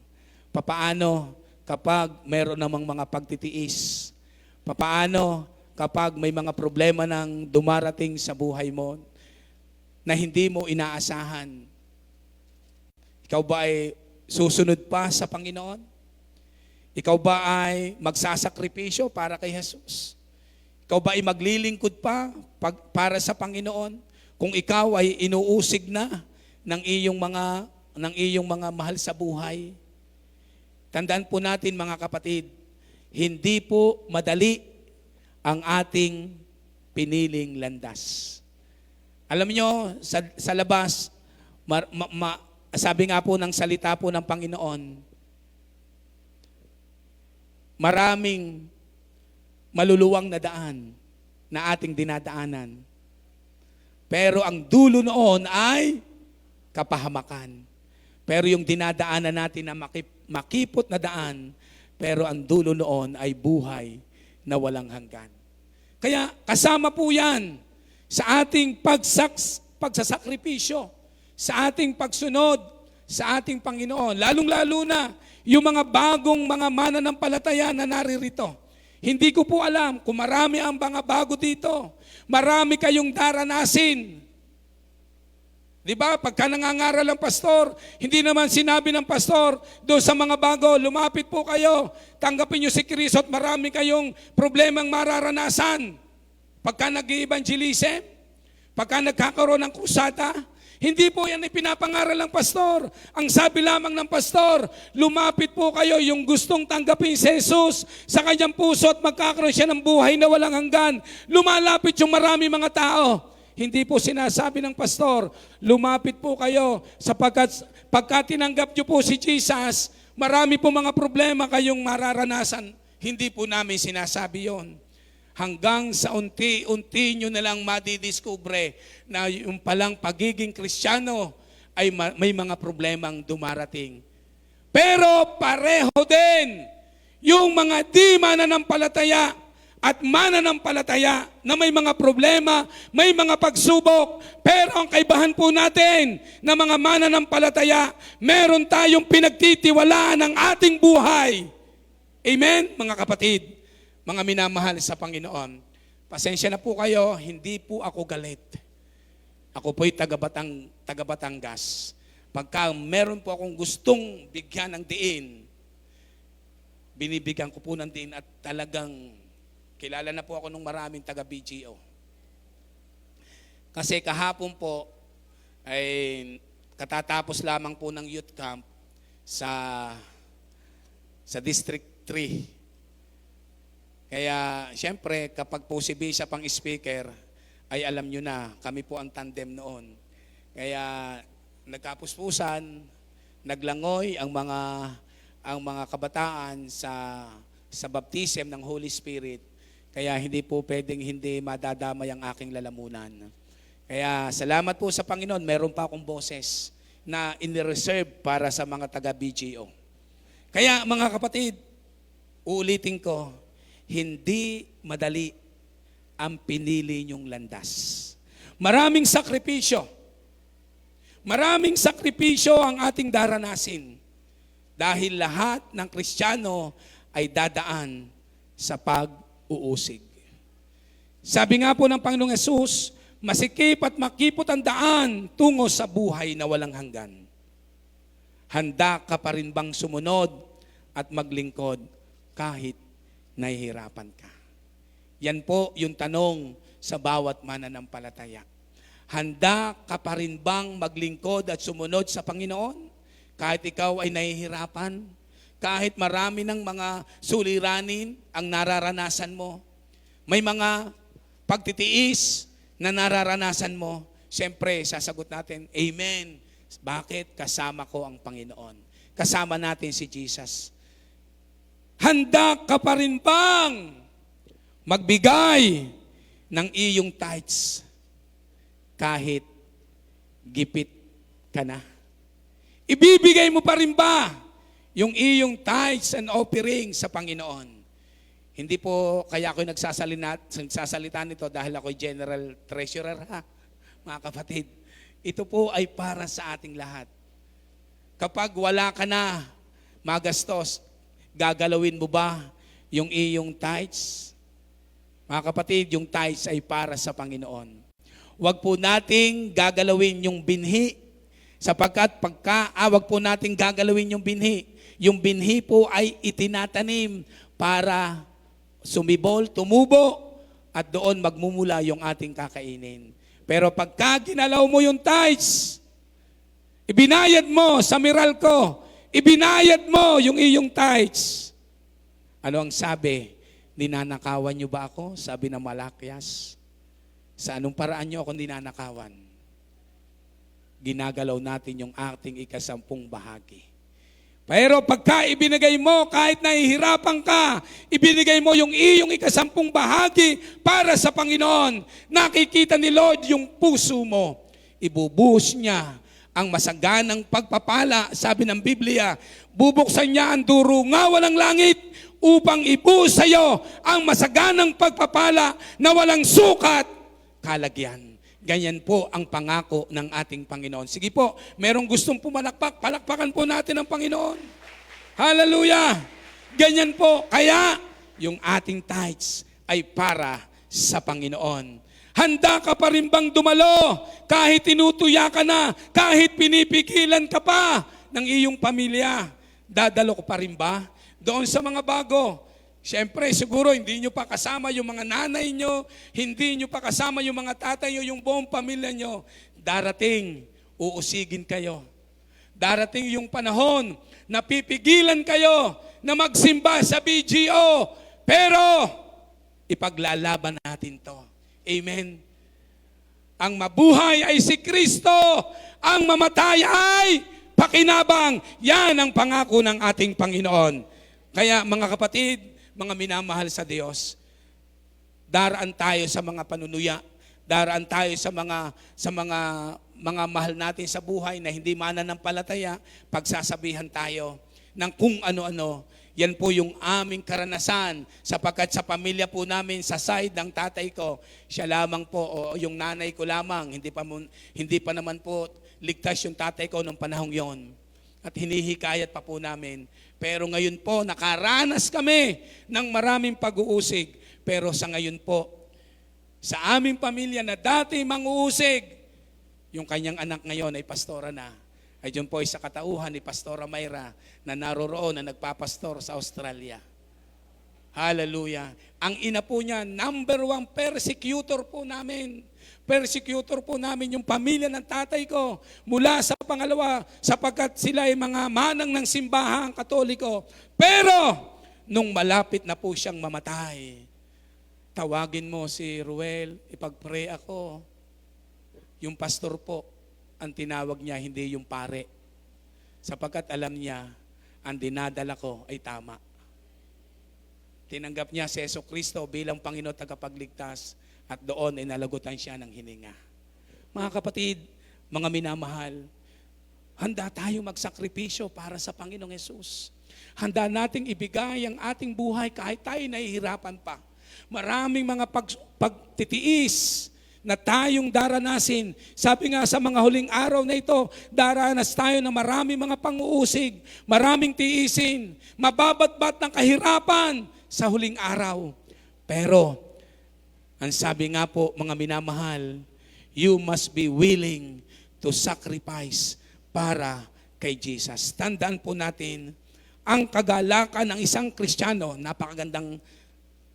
Papaano kapag mayroon namang mga pagtitiis? Papaano kapag may mga problema nang dumarating sa buhay mo na hindi mo inaasahan? Ikaw ba ay susunod pa sa Panginoon? Ikaw ba ay magsasakripisyo para kay Jesus? Ikaw ba ay maglilingkod pa para sa Panginoon? Kung ikaw ay inuusig na ng iyong mga mahal sa buhay, tandaan po natin, mga kapatid, hindi po madali ang ating piniling landas. Alam nyo, sa labas, sabi nga po ng salita po ng Panginoon, maraming maluluwang na daan na ating dinadaanan. Pero ang dulo noon ay kapahamakan. Pero yung dinadaanan natin na makipot na daan, pero ang dulo noon ay buhay na walang hanggan. Kaya kasama po yan sa ating pagsasakripisyo, sa ating pagsunod sa ating Panginoon. Lalong-lalo na yung mga bagong mga mananampalataya na naririto. Hindi ko po alam kung marami ang mga bago dito. Marami kayong daranasin. Di ba? Pagka nangangaral ang pastor, hindi naman sinabi ng pastor, doon sa mga bago, lumapit po kayo, tanggapin nyo si Kristo at marami kayong problemang mararanasan. Pagka nag-evangelism, pagka nagkakaroon ng krusada, hindi po yan ipinapangaral ng pastor. Ang sabi lamang ng pastor, lumapit po kayo yung gustong tanggapin si Jesus sa kanyang puso at magkakaroon siya ng buhay na walang hanggan. Lumalapit yung marami mga tao. Hindi po sinasabi ng pastor, lumapit po kayo sapagkat pagka tinanggap nyo po si Jesus, marami po mga problema kayong mararanasan. Hindi po namin sinasabi yon. Hanggang sa unti-unti nyo na lang madidiskubre na yung palang pagiging Kristiyano ay may mga problemang dumarating. Pero pareho din yung mga di mananampalataya at mananampalataya na may mga problema, may mga pagsubok. Pero ang kaibahan po natin na mga mananampalataya, meron tayong pinagtitiwalaan ng ating buhay. Amen, mga kapatid? mga minamahal sa Panginoon, pasensya na po kayo, hindi po ako galit. Ako po'y taga Batangas. Pagka meron po akong gustong bigyan ng diin, binibigyan ko po ng diin at talagang kilala na po ako ng maraming taga BGO. Kasi kahapon po ay katatapos lamang po ng youth camp sa District 3. Kaya siyempre kapag po si Bishop ang speaker, ay alam nyo na, kami po ang tandem noon. Kaya nagkapuspusan, naglangoy ang mga kabataan sa baptism ng Holy Spirit. Kaya hindi po pwedeng hindi madadamay ang aking lalamunan. Kaya salamat po sa Panginoon, meron pa akong boses na inireserve para sa mga taga-BGO. Kaya mga kapatid, uulitin ko, hindi madali ang pinili niyong landas. Maraming sakripisyo ang ating daranasin dahil lahat ng Kristiyano ay dadaan sa pag-uusig. Sabi nga po ng Panginoong Hesus, masikip at makipot ang daan tungo sa buhay na walang hanggan. Handa ka pa rin bang sumunod at maglingkod kahit nahihirapan ka? Yan po yung tanong sa bawat mananampalataya. Handa ka pa rin bang maglingkod at sumunod sa Panginoon? Kahit ikaw ay nahihirapan, kahit marami ng mga suliranin ang nararanasan mo, may mga pagtitiis na nararanasan mo, siyempre sasagot natin, Amen. Bakit? Kasama ko ang Panginoon. Kasama natin si Jesus. Handa ka pa rin bang magbigay ng iyong tithes kahit gipit ka na? Ibibigay mo pa rin ba yung iyong tithes and offering sa Panginoon? Hindi po kaya ako nagsasalita nito dahil ako'y general treasurer mga kapatid. Ito po ay para sa ating lahat. Kapag wala ka na magastos, gagalawin mo ba yung iyong tithes? Mga kapatid, yung tithes ay para sa Panginoon. Huwag po nating gagalawin yung binhi sapagkat wag po nating gagalawin yung binhi. Yung binhi po ay itinatanim para sumibol, tumubo, at doon magmumula yung ating kakainin. Pero pagka ginalaw mo yung tithes, ibinayad mo sa Meralco, ibinayad mo yung iyong tithes. Ano ang sabi? Ninanakawan niyo ba ako? Sabi ng Malakias. Sa anong paraan niyo ako ninanakawan? Ginagalaw natin yung ating ikasampung bahagi. Pero pagka ibinigay mo, kahit nahihirapan ka, ibinigay mo yung iyong ikasampung bahagi para sa Panginoon. Nakikita ni Lord yung puso mo. Ibubuhos niya ang masaganang pagpapala. Sabi ng Biblia, bubuksan niya ang durungawan ng langit upang ibuhos sa iyo ang masaganang pagpapala na walang sukat, kalagyan. Ganyan po ang pangako ng ating Panginoon. Sige po, merong gustong pumalakpak, palakpakan po natin ang Panginoon. Hallelujah! Ganyan po. Kaya, yung ating tithes ay para sa Panginoon. Handa ka pa rin bang dumalo kahit tinutuya ka na, kahit pinipigilan ka pa ng iyong pamilya? Dadalo ko pa rin ba? Doon sa mga bago, siyempre, siguro hindi nyo pa kasama yung mga nanay nyo, hindi nyo pa kasama yung mga tatay nyo, yung buong pamilya nyo. Darating, uusigin kayo. Darating yung panahon na pipigilan kayo na magsimba sa BGO. Pero, ipaglalaban natin to. Amen. Ang mabuhay ay si Kristo. Ang mamatay ay pakinabang. Yan ang pangako ng ating Panginoon. Kaya mga kapatid, mga minamahal sa Diyos, daraan tayo sa mga panunuya, daraan tayo sa mga mahal natin sa buhay na hindi mananampalataya, pagsasabihan tayo ng kung ano-ano. Yan po yung aming karanasan sapagkat sa pamilya po namin, sa side ng tatay ko, siya lamang po o yung nanay ko lamang, hindi pa naman po ligtas yung tatay ko nung panahong yon. at hinihikayat pa po namin. Pero ngayon po, nakaranas kami ng maraming pag-uusig. Pero sa ngayon po, sa aming pamilya na dati mang-uusig, yung kanyang anak ngayon ay pastora na. Ay yun po ay sa katauhan ni Pastora Mayra na naroroon na nagpapastor sa Australia. Hallelujah. Ang ina po niya, number 1 persecutor po namin. Persecutor po namin yung pamilya ng tatay ko mula sa pangalawa sapagkat sila ay mga manang ng simbahang Katoliko. Pero nung malapit na po siyang mamatay, tawagin mo si Ruel, ipag-pray ako. Yung pastor po, ang tinawag niya, hindi yung pare. Sapagkat alam niya, ang dinadala ko ay tama. Tinanggap niya si Jesucristo bilang Panginoon at tagapagligtas at doon ay nalagutan siya ng hininga. Mga kapatid, mga minamahal, handa tayo magsakripisyo para sa Panginoong Hesus. Handa nating ibigay ang ating buhay kahit tayo nahihirapan pa. Maraming mga pagtitiis na tayong daranasin. Sabi nga sa mga huling araw na ito, daranas tayo ng maraming mga pang-uusig, maraming tiisin, mababatbat ng kahirapan sa huling araw. Pero, ang sabi nga po, mga minamahal, you must be willing to sacrifice para kay Jesus. Tandaan po natin, ang kagalakan ng isang Kristiyano, napakagandang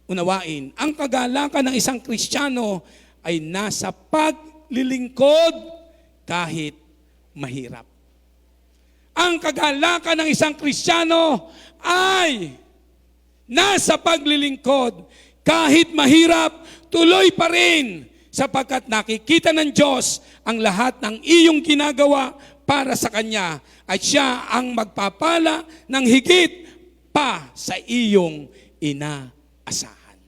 unawain, ang kagalakan ng isang Kristiyano ay nasa paglilingkod kahit mahirap. Ang kagalakan ng isang Kristiyano ay nasa paglilingkod kahit mahirap, tuloy pa rin sapagkat nakikita ng Diyos ang lahat ng iyong ginagawa para sa Kanya at siya ang magpapala ng higit pa sa iyong inaasahan.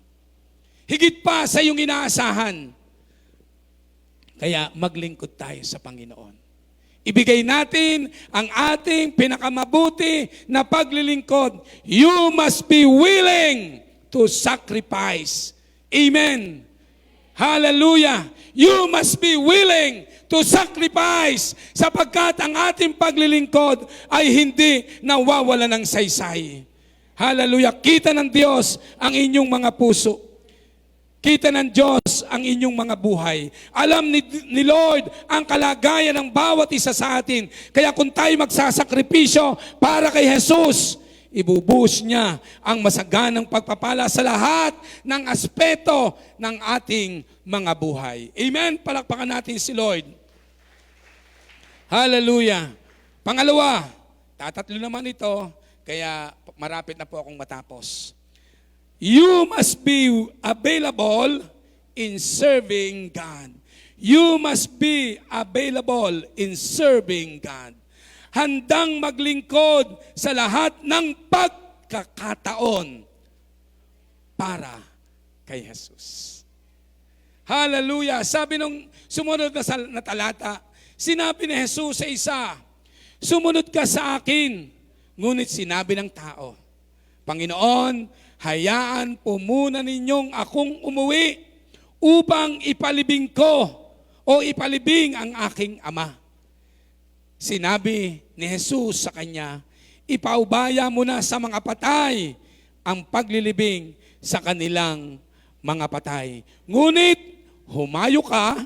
Higit pa sa iyong inaasahan. Kaya maglingkod tayo sa Panginoon. Ibigay natin ang ating pinakamabuti na paglilingkod. You must be willing to sacrifice. Amen. Hallelujah. You must be willing to sacrifice sapagkat ang ating paglilingkod ay hindi nawawala ng saysay. Hallelujah. Kita ng Diyos ang inyong mga puso. Kita ng Diyos ang inyong mga buhay. Alam ni Lord ang kalagayan ng bawat isa sa atin. Kaya kung tayo magsasakripisyo para kay Jesus, ibubuhos niya ang masaganang pagpapala sa lahat ng aspeto ng ating mga buhay. Amen? Palakpakan natin si Lord. Hallelujah. Pangalawa, tatatlo naman ito, kaya marapit na po akong matapos. You must be available in serving God. You must be available in serving God. Handang maglingkod sa lahat ng pagkakataon para kay Jesus. Hallelujah. Sabi nung sumunod na talata, sinabi ni Jesus sa isa, sumunod ka sa akin. Ngunit sinabi ng tao, Panginoon, hayaan po muna ninyong akong umuwi upang ipalibing ko o ipalibing ang aking ama. Sinabi ni Jesus sa kanya, ipaubaya mo na sa mga patay ang paglilibing sa kanilang mga patay. Ngunit humayo ka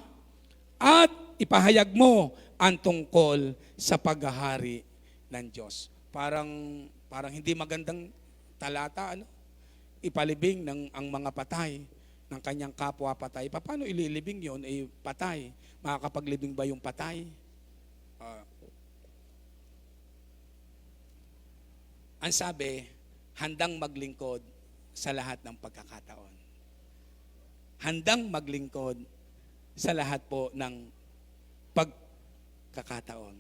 at ipahayag mo ang tungkol sa paghahari ng Diyos. Parang hindi magandang talata, ano? Ipalibing ang mga patay ng kanyang kapwa patay. Paano ililibing yon? Patay. Makakapaglibing ba yung patay? Ang sabi, handang maglingkod sa lahat ng pagkakataon. Handang maglingkod sa lahat po ng pagkakataon.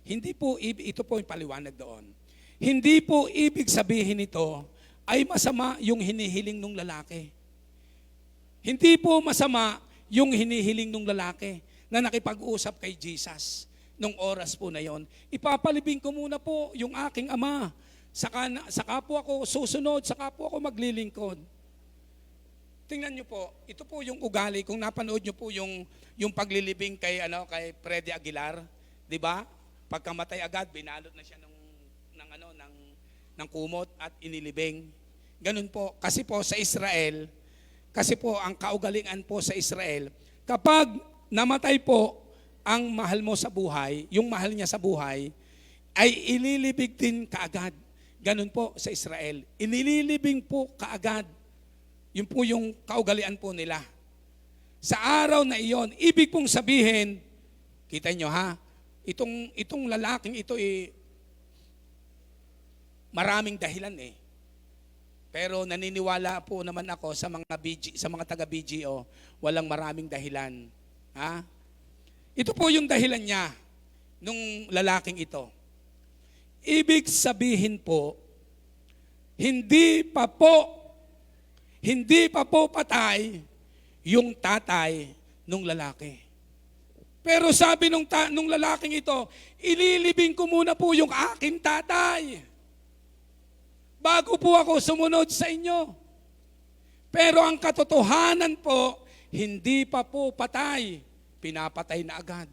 Hindi po, ito po yung paliwanag doon. Hindi po ibig sabihin ito ay masama yung hinihiling ng lalaki. Hindi po masama yung hinihiling ng lalaki na nakipag-usap kay Jesus nung oras po na yon. Ipapalibing ko muna po yung aking ama. Saka po ako susunod, saka po ako maglilingkod. Tingnan niyo po, ito po yung ugali. Kung napanood niyo po yung paglilibing kay Freddy Aguilar, di ba? pagkamatay agad, binalot na siya ng kumot at inilibing. Ganun po. Kasi po sa Israel, ang kaugalian po sa Israel, kapag namatay po ang mahal mo sa buhay, yung mahal niya sa buhay, ay ililibig din kaagad. Ganun po sa Israel. Inililibing po kaagad. Yun po yung kaugalian po nila. Sa araw na iyon, ibig pong sabihin, kita nyo ha, itong lalaking ito maraming dahilan eh. Pero naniniwala po naman ako sa mga taga BGO, walang maraming dahilan. Ha? Ito po yung dahilan niya nung lalaking ito. Ibig sabihin po, hindi pa po patay yung tatay nung lalaki. Pero sabi nung lalaking ito, ililibing ko muna po yung aking tatay bago po ako sumunod sa inyo. Pero ang katotohanan po, hindi pa po patay, pinapatay na agad.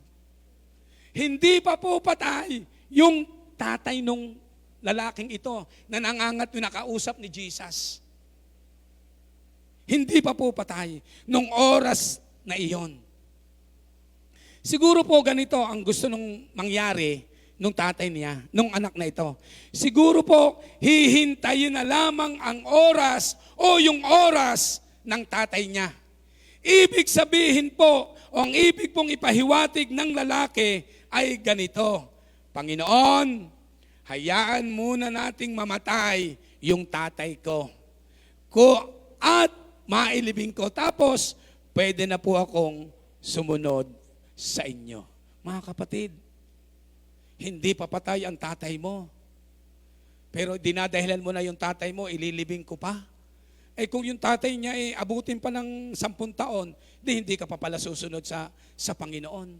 Hindi pa po patay yung tatay nung lalaking ito na nangangat yung nakausap ni Jesus. Hindi pa po patay nung oras na iyon. Siguro po ganito ang gusto nung mangyari nung tatay niya, nung anak na ito. Siguro po hihintayin na lamang ang oras o yung oras ng tatay niya. Ibig sabihin po, o ang ibig pong ipahiwatig ng lalaki ay ganito, Panginoon, hayaan muna nating mamatay yung tatay ko. At mailibing ko. Tapos, pwede na po akong sumunod sa inyo. Mga kapatid, hindi pa patay ang tatay mo. Pero dinadahilan mo na yung tatay mo, ililibing ko pa. Eh kung yung tatay niya abutin pa ng 10 taon, hindi ka pa pala susunod sa Panginoon.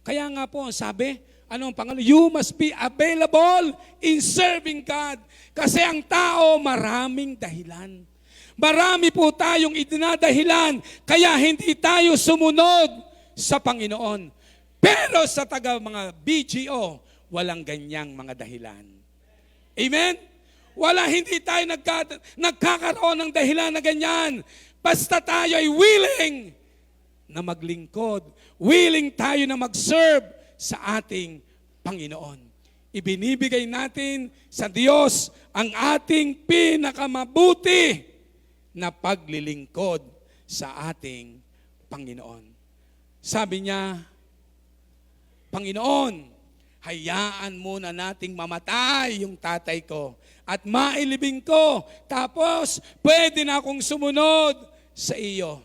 Kaya nga po, sabi, anong pangalan? You must be available in serving God. Kasi ang tao, maraming dahilan. Marami po tayong idinadahilan, kaya hindi tayo sumunod sa Panginoon. Pero sa mga BGO, walang ganyang mga dahilan. Amen? Hindi tayo nagkakaroon ng dahilan na ganyan. Basta tayo ay willing na maglingkod. Willing tayo na mag-serve sa ating Panginoon. Ibinibigay natin sa Diyos ang ating pinakamabuti na paglilingkod sa ating Panginoon. Sabi niya, Panginoon, hayaan muna nating mamatay yung tatay ko at mailibing ko. Tapos, pwede na akong sumunod sa iyo.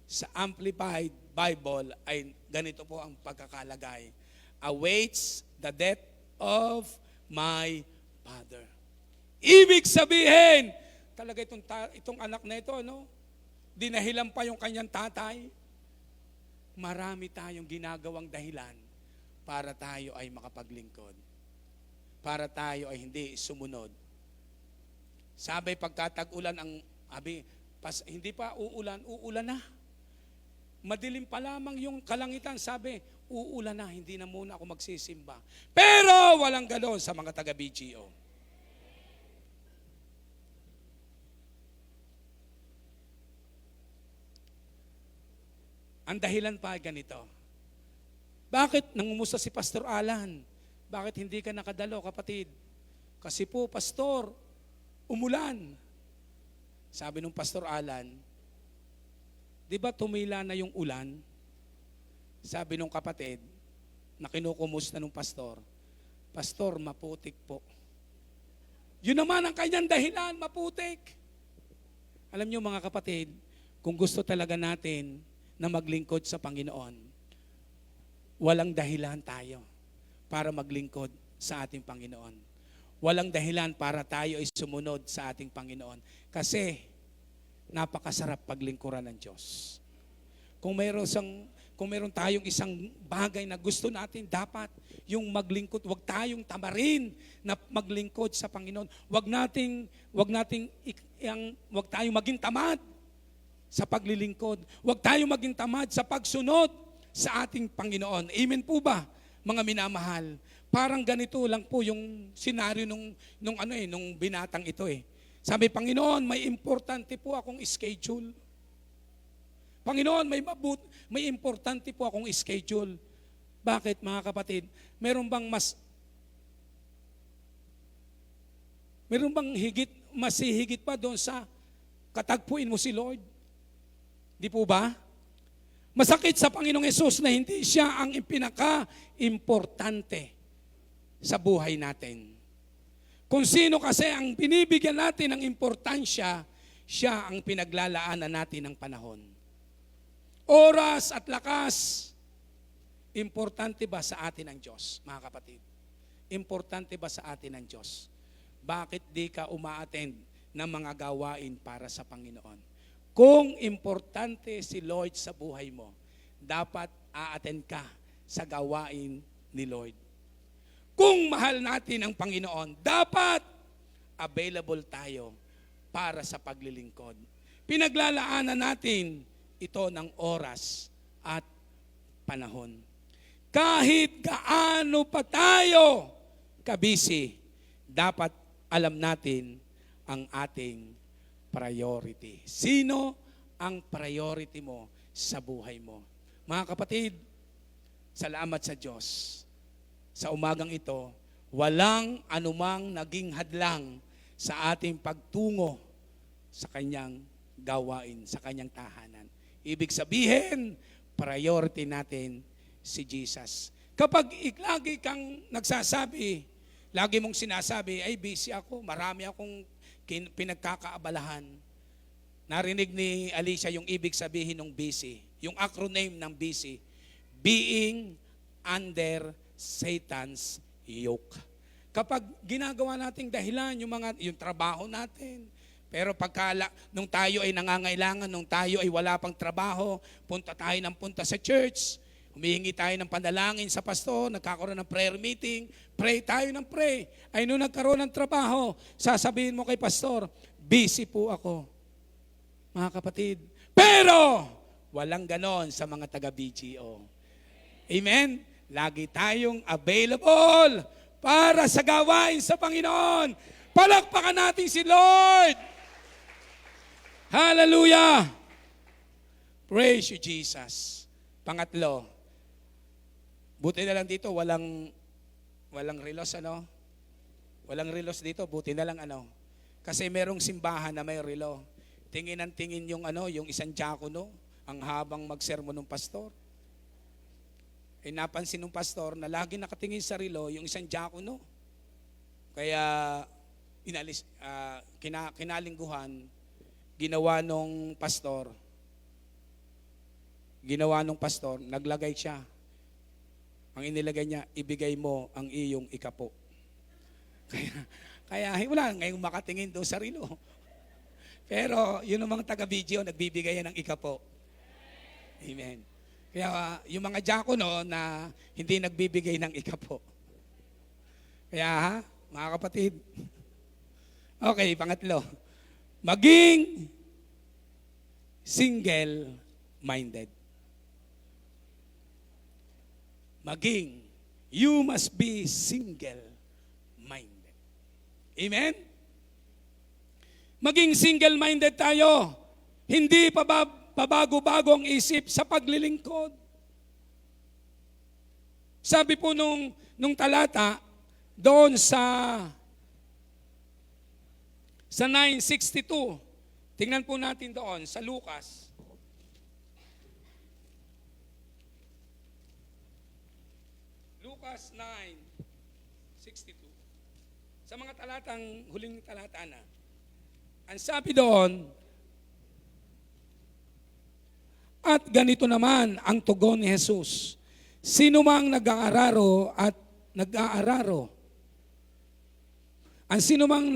Sa Amplified Bible ay ganito po ang pagkakalagay. Awaits the death of my father. Ibig sabihin, talaga itong anak na ito, dinahilan pa yung kanyang tatay. Marami tayong ginagawang dahilan para tayo ay makapaglingkod. Para tayo ay hindi sumunod. Sabi pagkatag-ulan hindi pa uulan na. Madilim pa lamang yung kalangitan, sabi, uulan na, hindi na muna ako magsisimba. Pero walang gano'n sa mga taga-BGO. Ang dahilan pa ganito. Bakit nangumusta si Pastor Alan? Bakit hindi ka nakadalo, kapatid? Kasi po, Pastor, umulan. Sabi nung Pastor Alan, di ba tumila na yung ulan? Sabi nung kapatid, na kinukumusta nung pastor, Pastor, maputik po. Yun naman ang kanyang dahilan, maputik. Alam niyo mga kapatid, kung gusto talaga natin na maglingkod sa Panginoon, walang dahilan tayo para maglingkod sa ating Panginoon. Walang dahilan para tayo ay sumunod sa ating Panginoon. Kasi napakasarap paglingkuran ng Diyos. Kung meron tayong isang bagay na gusto natin, dapat yung maglingkod, wag tayong tamarin na maglingkod sa Panginoon. Wag tayong maging tamad sa paglilingkod. Wag tayong maging tamad sa pagsunod sa ating Panginoon. Amen po ba, mga minamahal? Parang ganito lang po yung senaryo nung binatang ito eh. Sabi, Panginoon, may importante po akong schedule. Panginoon, may importante po akong schedule. Bakit mga kapatid? Meron bang mas higit pa doon sa katagpuin mo si Lord? Di po ba? Masakit sa Panginoong Hesus na hindi siya ang pinaka-importante sa buhay natin. Kung sino kasi ang binibigyan natin ng importansya, siya ang pinaglalaanan natin ng panahon. Oras at lakas, importante ba sa atin ang Diyos, mga kapatid? Importante ba sa atin ang Diyos? Bakit di ka uma-attend ng mga gawain para sa Panginoon? Kung importante si Lord sa buhay mo, dapat a-attend ka sa gawain ni Lord. Kung mahal natin ang Panginoon, dapat available tayo para sa paglilingkod. Pinaglalaanan natin ito ng oras at panahon. Kahit gaano pa tayo kabisi, dapat alam natin ang ating priority. Sino ang priority mo sa buhay mo? Mga kapatid, salamat sa Diyos. Sa umagang ito, walang anumang naging hadlang sa ating pagtungo sa kanyang gawain, sa kanyang tahanan. Ibig sabihin, priority natin si Jesus. Kapag lagi kang nagsasabi, lagi mong sinasabi, ay busy ako, marami akong pinagkakaabalahan. Narinig ni Alicia yung ibig sabihin ng busy, yung acronym ng busy, being under Satan's yoke. Kapag ginagawa nating dahilan yung trabaho natin, pero nung tayo ay nangangailangan, nung tayo ay wala pang trabaho, punta tayo ng punta sa church, humihingi tayo ng panalangin sa pastor, nagkakaroon ng prayer meeting, pray tayo ng pray. Ay nung nagkaroon ng trabaho, sasabihin mo kay pastor, busy po ako. Mga kapatid, pero walang ganon sa mga taga-BGO. Amen? Lagi tayong available para sa gawain sa Panginoon. Palakpakan natin si Lord. Hallelujah. Praise you, Jesus. Pangatlo, buti na lang dito, walang relos, ano? Walang relos dito, buti na lang, ano? Kasi merong simbahan na may relo. Tingin ang tingin yung isang diakono, ang habang magsermon ng pastor. Eh napansin ng pastor na lagi nakatingin sa relo yung isang diakono. Kaya kinalingguhan, ginawa nung pastor, naglagay siya. Ang inilagay niya, ibigay mo ang iyong ikapo. Kaya wala ngayong makatingin doon sa relo. Pero yun ang mga taga-video, nagbibigay ng ikapo. Amen. Kaya yung mga diakono na hindi nagbibigay ng ikapo. Kaya mga kapatid, okay, pangatlo, maging single-minded. You must be single-minded. Amen? Maging single-minded tayo. Hindi pabago-bago ang isip sa paglilingkod. Sabi po nung talata, doon sa 9:62, tingnan po natin doon sa Lucas. Lucas 9:62. Sa mga talatang, huling talata na, ang sabi doon, at ganito naman ang tugon ni Jesus. Sino mang nag-aararo at nag-aararo. Ang sino mang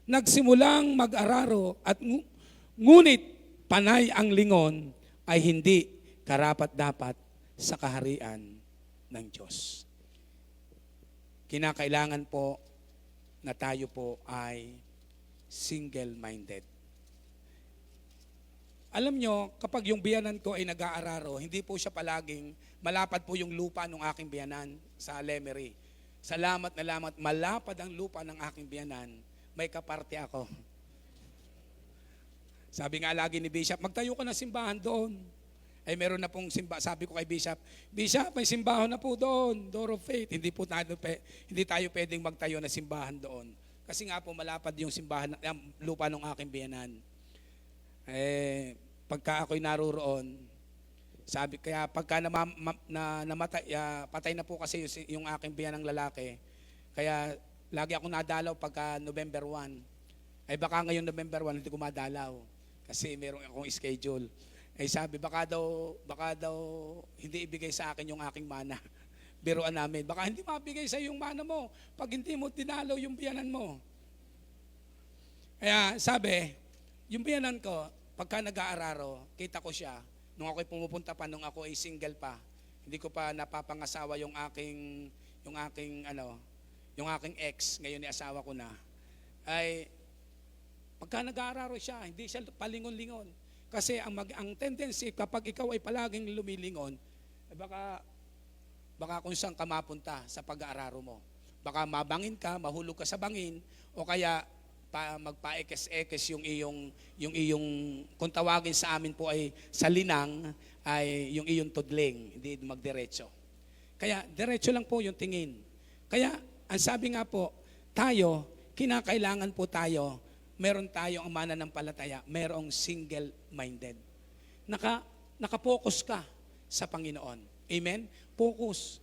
nagsimulang mag-araro at ngunit panay ang lingon ay hindi karapat-dapat sa kaharian ng Diyos. Kinakailangan po na tayo po ay single-minded. Alam nyo, kapag yung biyanan ko ay nag-aararo, hindi po siya palaging malapad po yung lupa ng aking biyanan sa Lemery. Salamat na lamang, malapad ang lupa ng aking biyanan, may kaparte ako. Sabi nga lagi ni Bishop, magtayo ka ng simbahan doon. Ay meron na pong sabi ko kay Bishop, Bishop, may simbahan na po doon, Door of Faith. Hindi tayo pwedeng magtayo na simbahan doon. Kasi nga po malapad yung simbahan, lupa ng aking biyanan. Pagka ako'y naroroon, sabi, kaya pagka namatay, patay na po kasi yung aking biyanang lalaki, kaya lagi ako nadalaw pagka November 1. Ay baka ngayon November 1 hindi ko madalaw kasi meron akong schedule. Ay sabi, baka daw hindi ibigay sa akin yung aking mana. Biruan namin, baka hindi mabigay sa yung mana mo pag hindi mo dinalaw yung biyanan mo. Kaya sabi, yung biyanan ko, pagka nag-aararo, kita ko siya, nung ako'y pumupunta pa, nung ako ay single pa, hindi ko pa napapangasawa yung aking ex, ngayon ni asawa ko na, ay pagka nag-aararo siya, hindi siya palingon-lingon. Kasi ang tendency, kapag ikaw ay palaging lumilingon, baka kung saan ka mapunta sa pag-aararo mo. Baka mabangin ka, mahulog ka sa bangin, o kaya magpa-ekes-ekes yung iyong, kung tawagin sa amin po ay sa linang, ay yung iyong tudling, hindi magdiretso. Kaya diretso lang po yung tingin. Kaya ang sabi nga po, tayo, kinakailangan po tayo, meron tayo ang mananampalataya, merong single-minded. Naka-focus ka sa Panginoon. Amen? Focus.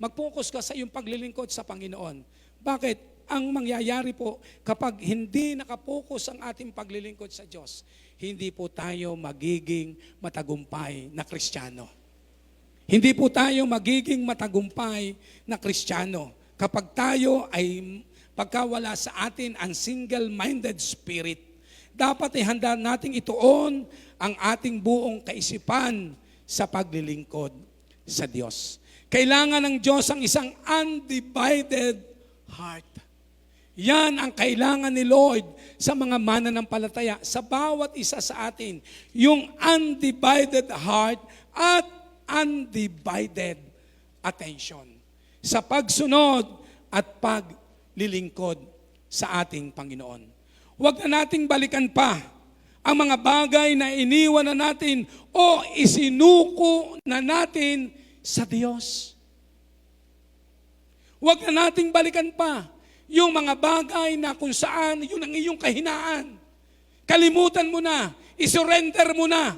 Mag-focus ka sa iyong paglilingkod sa Panginoon. Bakit? Ang mangyayari po, kapag hindi nakapokus ang ating paglilingkod sa Diyos, hindi po tayo magiging matagumpay na Kristiyano. Hindi po tayo magiging matagumpay na Kristiyano. Kapag pagka wala sa atin ang single-minded spirit, dapat ihanda nating ituon ang ating buong kaisipan sa paglilingkod sa Diyos. Kailangan ng Diyos ang isang undivided heart. Yan ang kailangan ni Lord sa mga mananampalataya, sa bawat isa sa atin, yung undivided heart at undivided attention sa pagsunod at paglilingkod sa ating Panginoon. Huwag na nating balikan pa ang mga bagay na iniwan na natin o isinuko na natin sa Diyos. Huwag na nating balikan pa yung mga bagay na kung saan yun ang iyong kahinaan. Kalimutan mo na, isurrender mo na,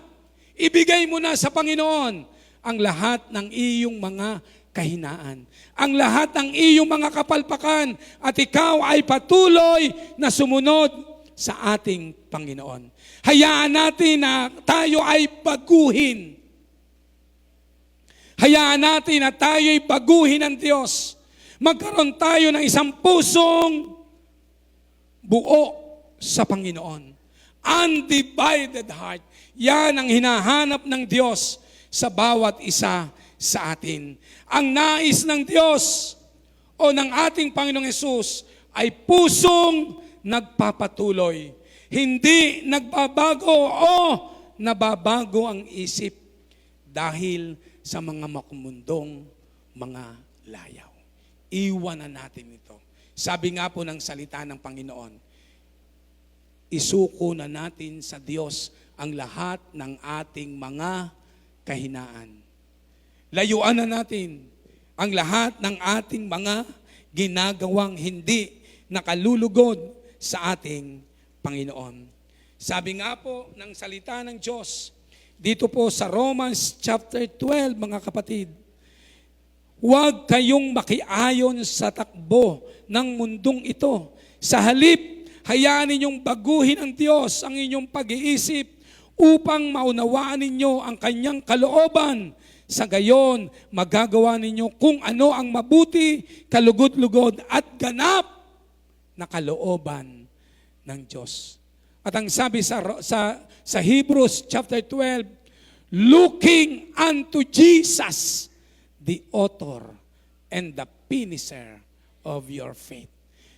ibigay mo na sa Panginoon ang lahat ng iyong mga kahinaan, ang lahat ng iyong mga kapalpakan, at ikaw ay patuloy na sumunod sa ating Panginoon. Hayaan natin na tayo ay baguhin. Hayaan natin na tayo ay baguhin ng Diyos. Magkaroon tayo ng isang pusong buo sa Panginoon. Undivided heart. Yan ang hinahanap ng Diyos sa bawat isa sa atin. Ang nais ng Diyos o ng ating Panginoong Hesus ay pusong nagpapatuloy. Hindi nagbabago o nababago ang isip dahil sa mga makumundong mga layaw. Iwanan natin ito. Sabi nga po ng salita ng Panginoon, isuko na natin sa Diyos ang lahat ng ating mga kahinaan. Layuan na natin ang lahat ng ating mga ginagawang hindi nakalulugod sa ating Panginoon. Sabi nga po ng salita ng Diyos, dito po sa Romans chapter 12, mga kapatid, huwag kayong makiayon sa takbo ng mundong ito. Sa halip, hayaan ninyong baguhin ng Diyos ang inyong pag-iisip upang maunawaan ninyo ang kanyang kalooban. Sa gayon, magagawa ninyo kung ano ang mabuti, kalugod-lugod at ganap na kalooban ng Diyos. At ang sabi sa Hebrews chapter 12, looking unto Jesus, the author and the finisher of your faith.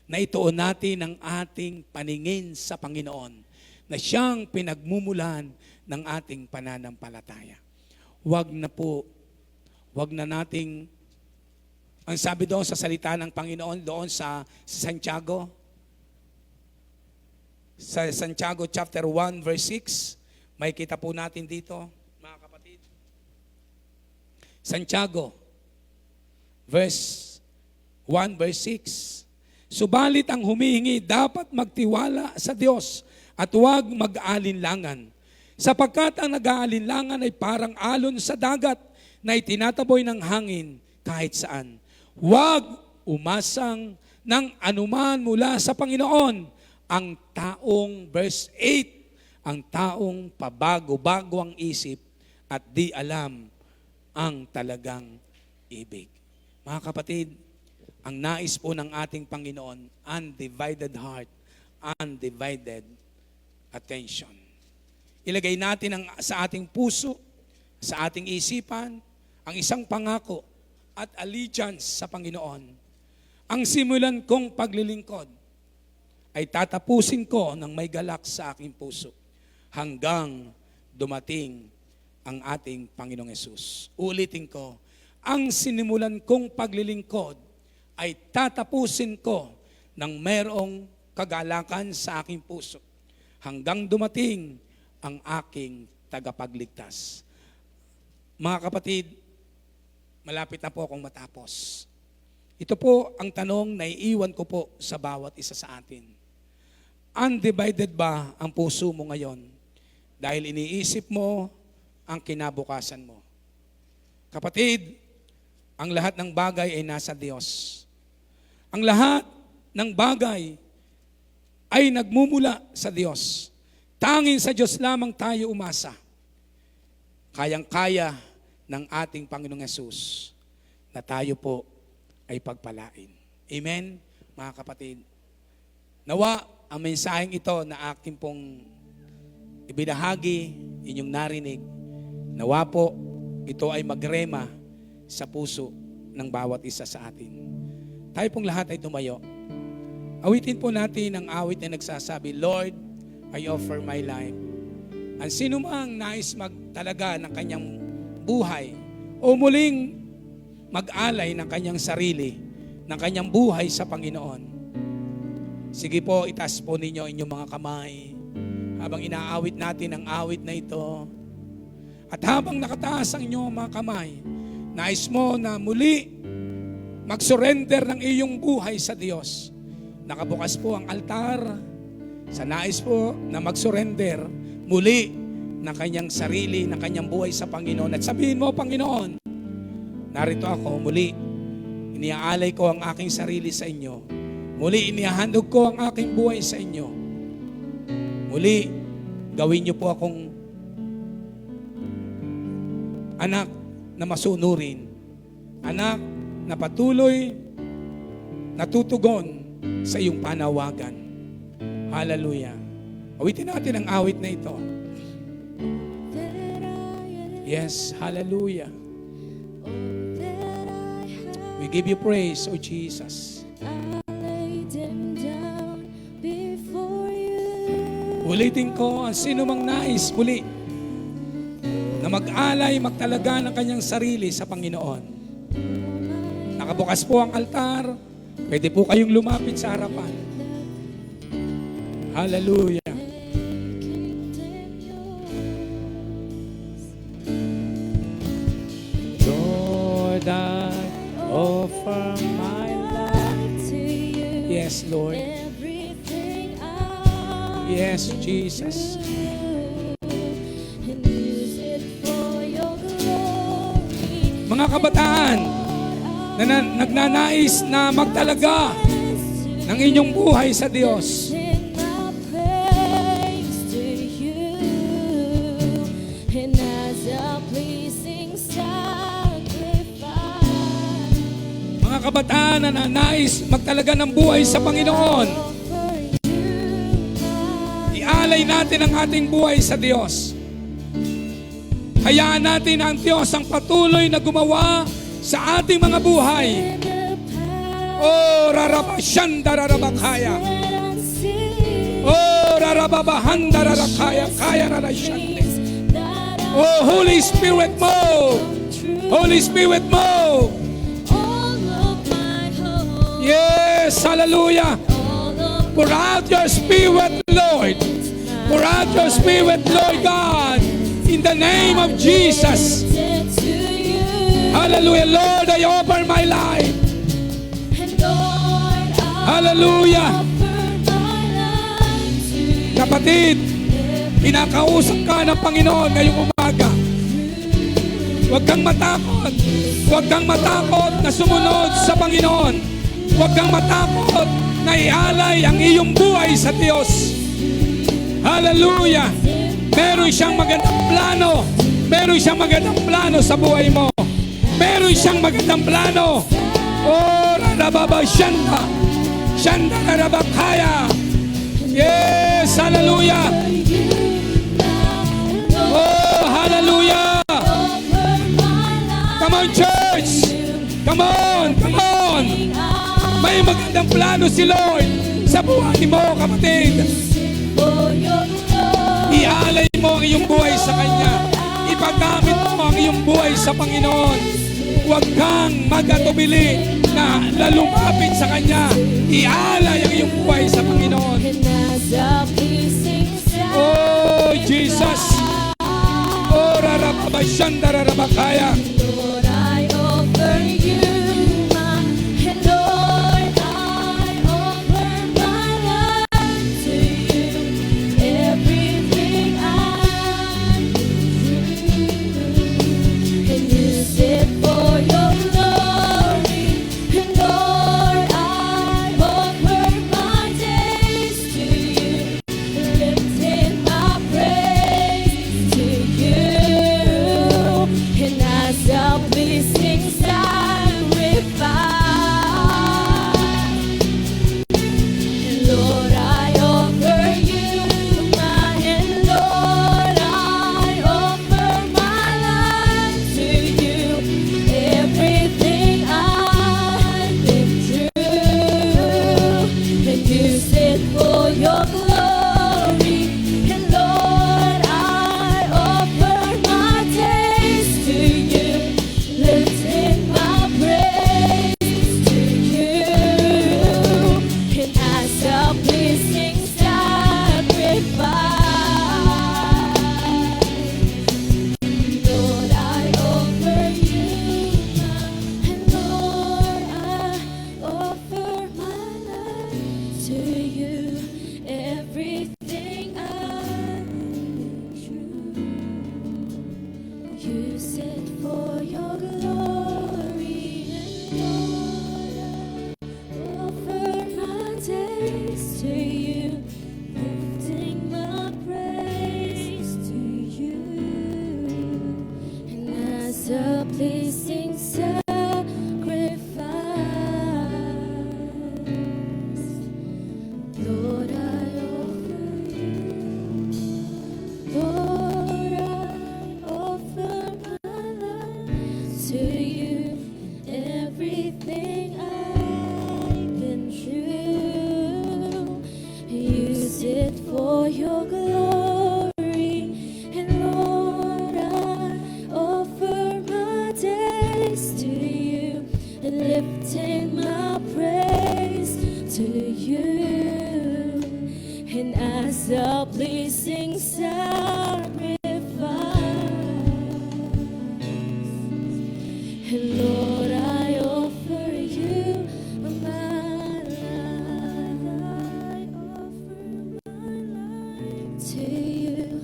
Na ituon natin ang ating paningin sa Panginoon na siyang pinagmumulan ng ating pananampalataya. Huwag na nating Ang sabi doon sa salita ng Panginoon doon sa Santiago, sa Santiago chapter 1 verse 6, may kita po natin dito, mga kapatid. Santiago verse 1 verse 6. Subalit ang humihingi dapat magtiwala sa Diyos at huwag mag-aalinlangan. Sapagkat ang nag-aalinlangan ay parang alon sa dagat na itinataboy ng hangin kahit saan. Huwag umasang ng anuman mula sa Panginoon. Ang taong, verse 8, ang taong pabago-bago ang isip at di alam ang talagang ibig. Mga kapatid, ang nais po ng ating Panginoon, undivided heart, undivided attention. Ilagay natin sa ating puso, sa ating isipan, ang isang pangako at allegiance sa Panginoon. Ang simulan kong paglilingkod ay tatapusin ko ng may galak sa aking puso hanggang dumating ang ating Panginoong Hesus. Ulitin ko, ang sinimulan kong paglilingkod ay tatapusin ko ng mayroong kagalakan sa aking puso hanggang dumating ang aking tagapagligtas. Mga kapatid, malapit na po akong matapos. Ito po ang tanong na iiwan ko po sa bawat isa sa atin. Undivided ba ang puso mo ngayon? Dahil iniisip mo ang kinabukasan mo. Kapatid, ang lahat ng bagay ay nasa Diyos. Ang lahat ng bagay ay nagmumula sa Diyos. Tanging sa Diyos lamang tayo umasa. Kayang-kaya ng ating Panginoong Hesus na tayo po ay pagpalain. Amen, mga kapatid. Nawa, ang mensaheng ito na aking pong ibinahagi, inyong narinig, nawa po, ito ay magrema sa puso ng bawat isa sa atin. Tayo pong lahat ay tumayo. Awitin po natin ang awit na nagsasabi, Lord, I offer my life. Ang sino mang nais magtalaga ng kanyang buhay o muling mag-alay ng kanyang sarili, ng kanyang buhay sa Panginoon. Sige po, itaas po ninyo inyong mga kamay habang inaawit natin ang awit na ito. At habang nakataas ang inyong mga kamay, nais mo na muli mag-surrender ng iyong buhay sa Diyos. Nakabukas po ang altar sa nais po na mag-surrender muli ng kanyang sarili, ng kanyang buhay sa Panginoon. At sabihin mo, Panginoon, narito ako muli. Iniaalay ko ang aking sarili sa inyo. Muli, inihahandog ko ang aking buhay sa inyo. Muli, gawin niyo po akong anak na masunurin. Anak na patuloy natutugon sa iyong panawagan. Hallelujah. Awitin natin ang awit na ito. Yes, hallelujah. We give you praise, O Jesus. Ulitin ko, ang sino mang nais muli na mag-alay, magtalaga ng kanyang sarili sa Panginoon. Nakabukas po ang altar. Pwede po kayong lumapit sa harapan. Hallelujah. Lord, I offer my life to you. Yes, Lord. Yes, Jesus. Mga kabataan na nagnanais na magtalaga ng inyong buhay sa Diyos. Mga kabataan na nais magtalaga ng buhay sa Panginoon. Ialay natin ang ating buhay sa Diyos. Hayaan natin ang Diyos ang patuloy na gumawa sa ating mga buhay. Oh, rarabashanda rarabakaya. Oh, rarababahanda rarakaya kaya rarashande. Oh, Holy Spirit move. Holy Spirit move. Yes, hallelujah. Pour out your spirit, Lord. Pour out your spirit, Lord God. In the name of Jesus. Hallelujah. Lord, I offer my life. Hallelujah. Kapatid, kinakausap ka ng Panginoon ngayong umaga. Huwag kang matakot. Huwag kang matakot na sumunod sa Panginoon. Huwag kang matakot na ialay ang iyong buhay sa Diyos. Hallelujah. Meron siyang magandang plano. Meron siyang magandang plano sa buhay mo. Meron siyang magandang plano. Oh, rarababa shanda. Shanda rarabakaya. Yes, hallelujah. Oh, hallelujah. Come on, church. Come on, come on. May magandang plano si Lord sa buhay mo, kapatid. Ialay mo ang iyong buhay sa Kanya. Ipagamit mo ang iyong buhay sa Panginoon. Huwag kang mag-atubili na lalumapit sa Kanya. Ialay ang iyong buhay sa Panginoon. Oh, Jesus. Oh, rarababashanda rarabakaya. Lord, I offer you my, and Lord, I offer my life to you. Everything I've been through, and use it for your glory. And Lord, I offer my days to you, lifting my praise to you, and as a pleasing sacrifice. Lord, I offer you my, and Lord, I offer my life to you. Everything I've been through, and use it for your glory. And Lord, I offer my days to you, lifting my praise to you, and as a pleasing sacrifice. Lord, I offer you my, and Lord, I offer my life to you. Everything I've been through, use it for your glory. And Lord, I offer my days to you, lifting my praise to you, and as a pleasing sacrifice. Lord, I offer you. Lord, I offer my life to you. Everything I've been through, use it for your glory. And Lord, I offer my days to you, and lifting my praise to you, and as a pleasing sacrifice. And Lord, I offer you my life. I offer my life to you.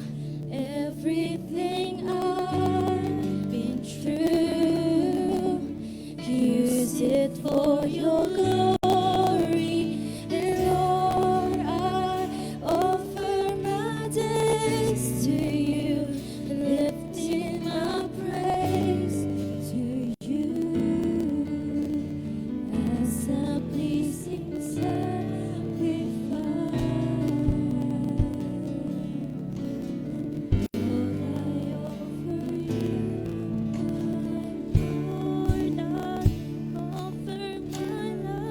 Everything I've been through, use it for your glory. And Lord, I offer my days to you, and lifting my praise to you, as a pleasing sacrifice. Lord, I offer you. Lord, I offer my life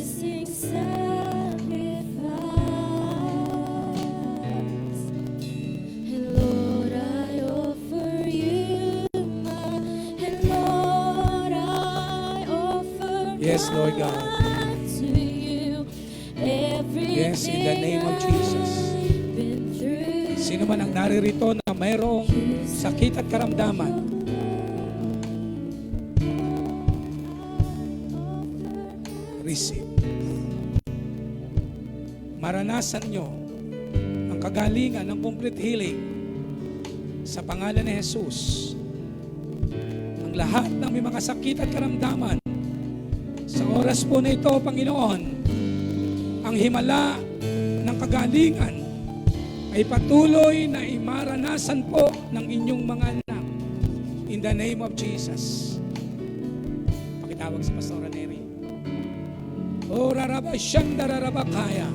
blessing sacrifice. And Lord, I offer you my, and Lord, I offer Yes, Lord God. to you everything. Yes, in the name of Jesus. I've been through. Sino man ang naririto na mayroong sakit at karamdaman, receive. Maranasan nyo ang kagalingan ng complete healing sa pangalan ni Jesus. Ang lahat ng may mga sakit at karamdaman, sa oras po na ito, Panginoon, ang himala ng kagalingan ay patuloy na imaranasan po ng inyong mga anak. In the name of Jesus. Pakitawag si Pastora Neri. O raraba siyanda raraba kaya.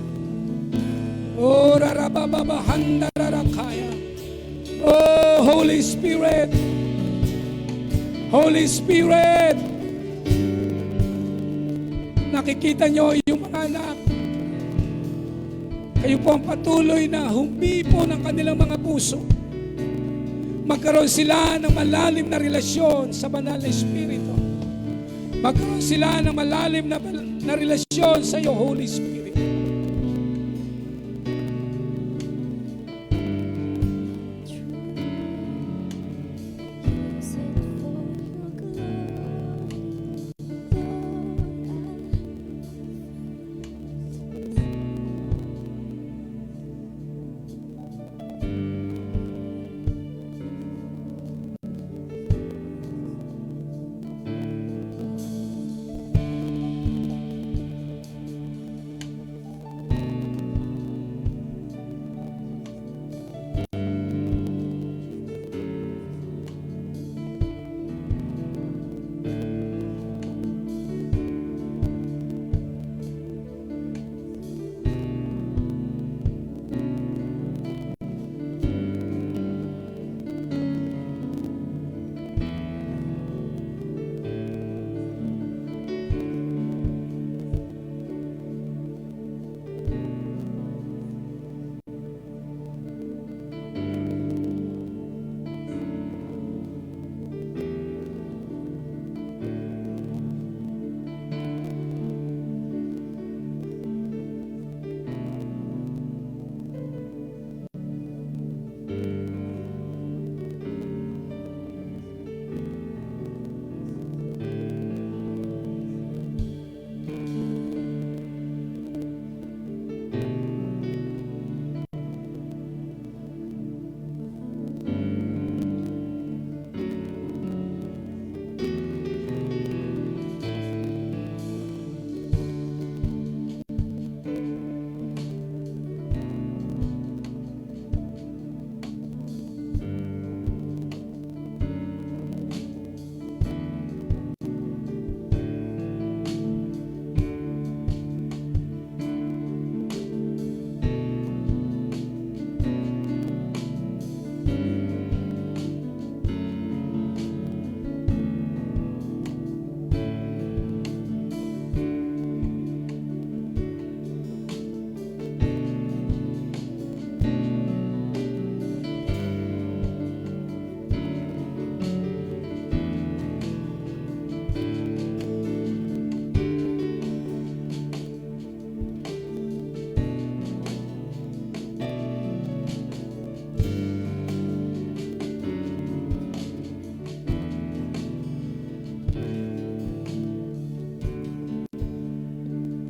O raraba babahanda rarakaya. Oh, Holy Spirit. Holy Spirit. Nakikita nyo yung mga anak. Kayo po ang patuloy na humipo ng kanilang mga puso. Magkaroon sila ng malalim na relasyon sa banal na Espiritu. Magkaroon sila ng malalim na relasyon sa iyo, Holy Spirit.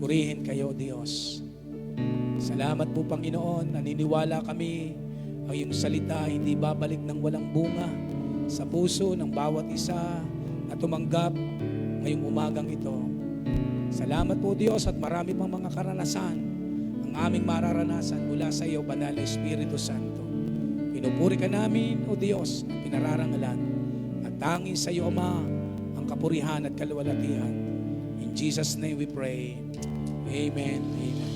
Purihin kayo, Diyos. Salamat po, Panginoon. Naniniwala kami ang iyong salita hindi babalik ng walang bunga sa puso ng bawat isa na tumanggap ngayong umagang ito. Salamat po, Diyos, at marami pang mga karanasan ang aming mararanasan mula sa iyo, Banal na Espiritu Santo. Pinupuri ka namin, O Diyos, at pinararangalan. At tanging sa iyo, Ama, ang kapurihan at kaluwalhatian. In Jesus' name we pray. Amen. Amen.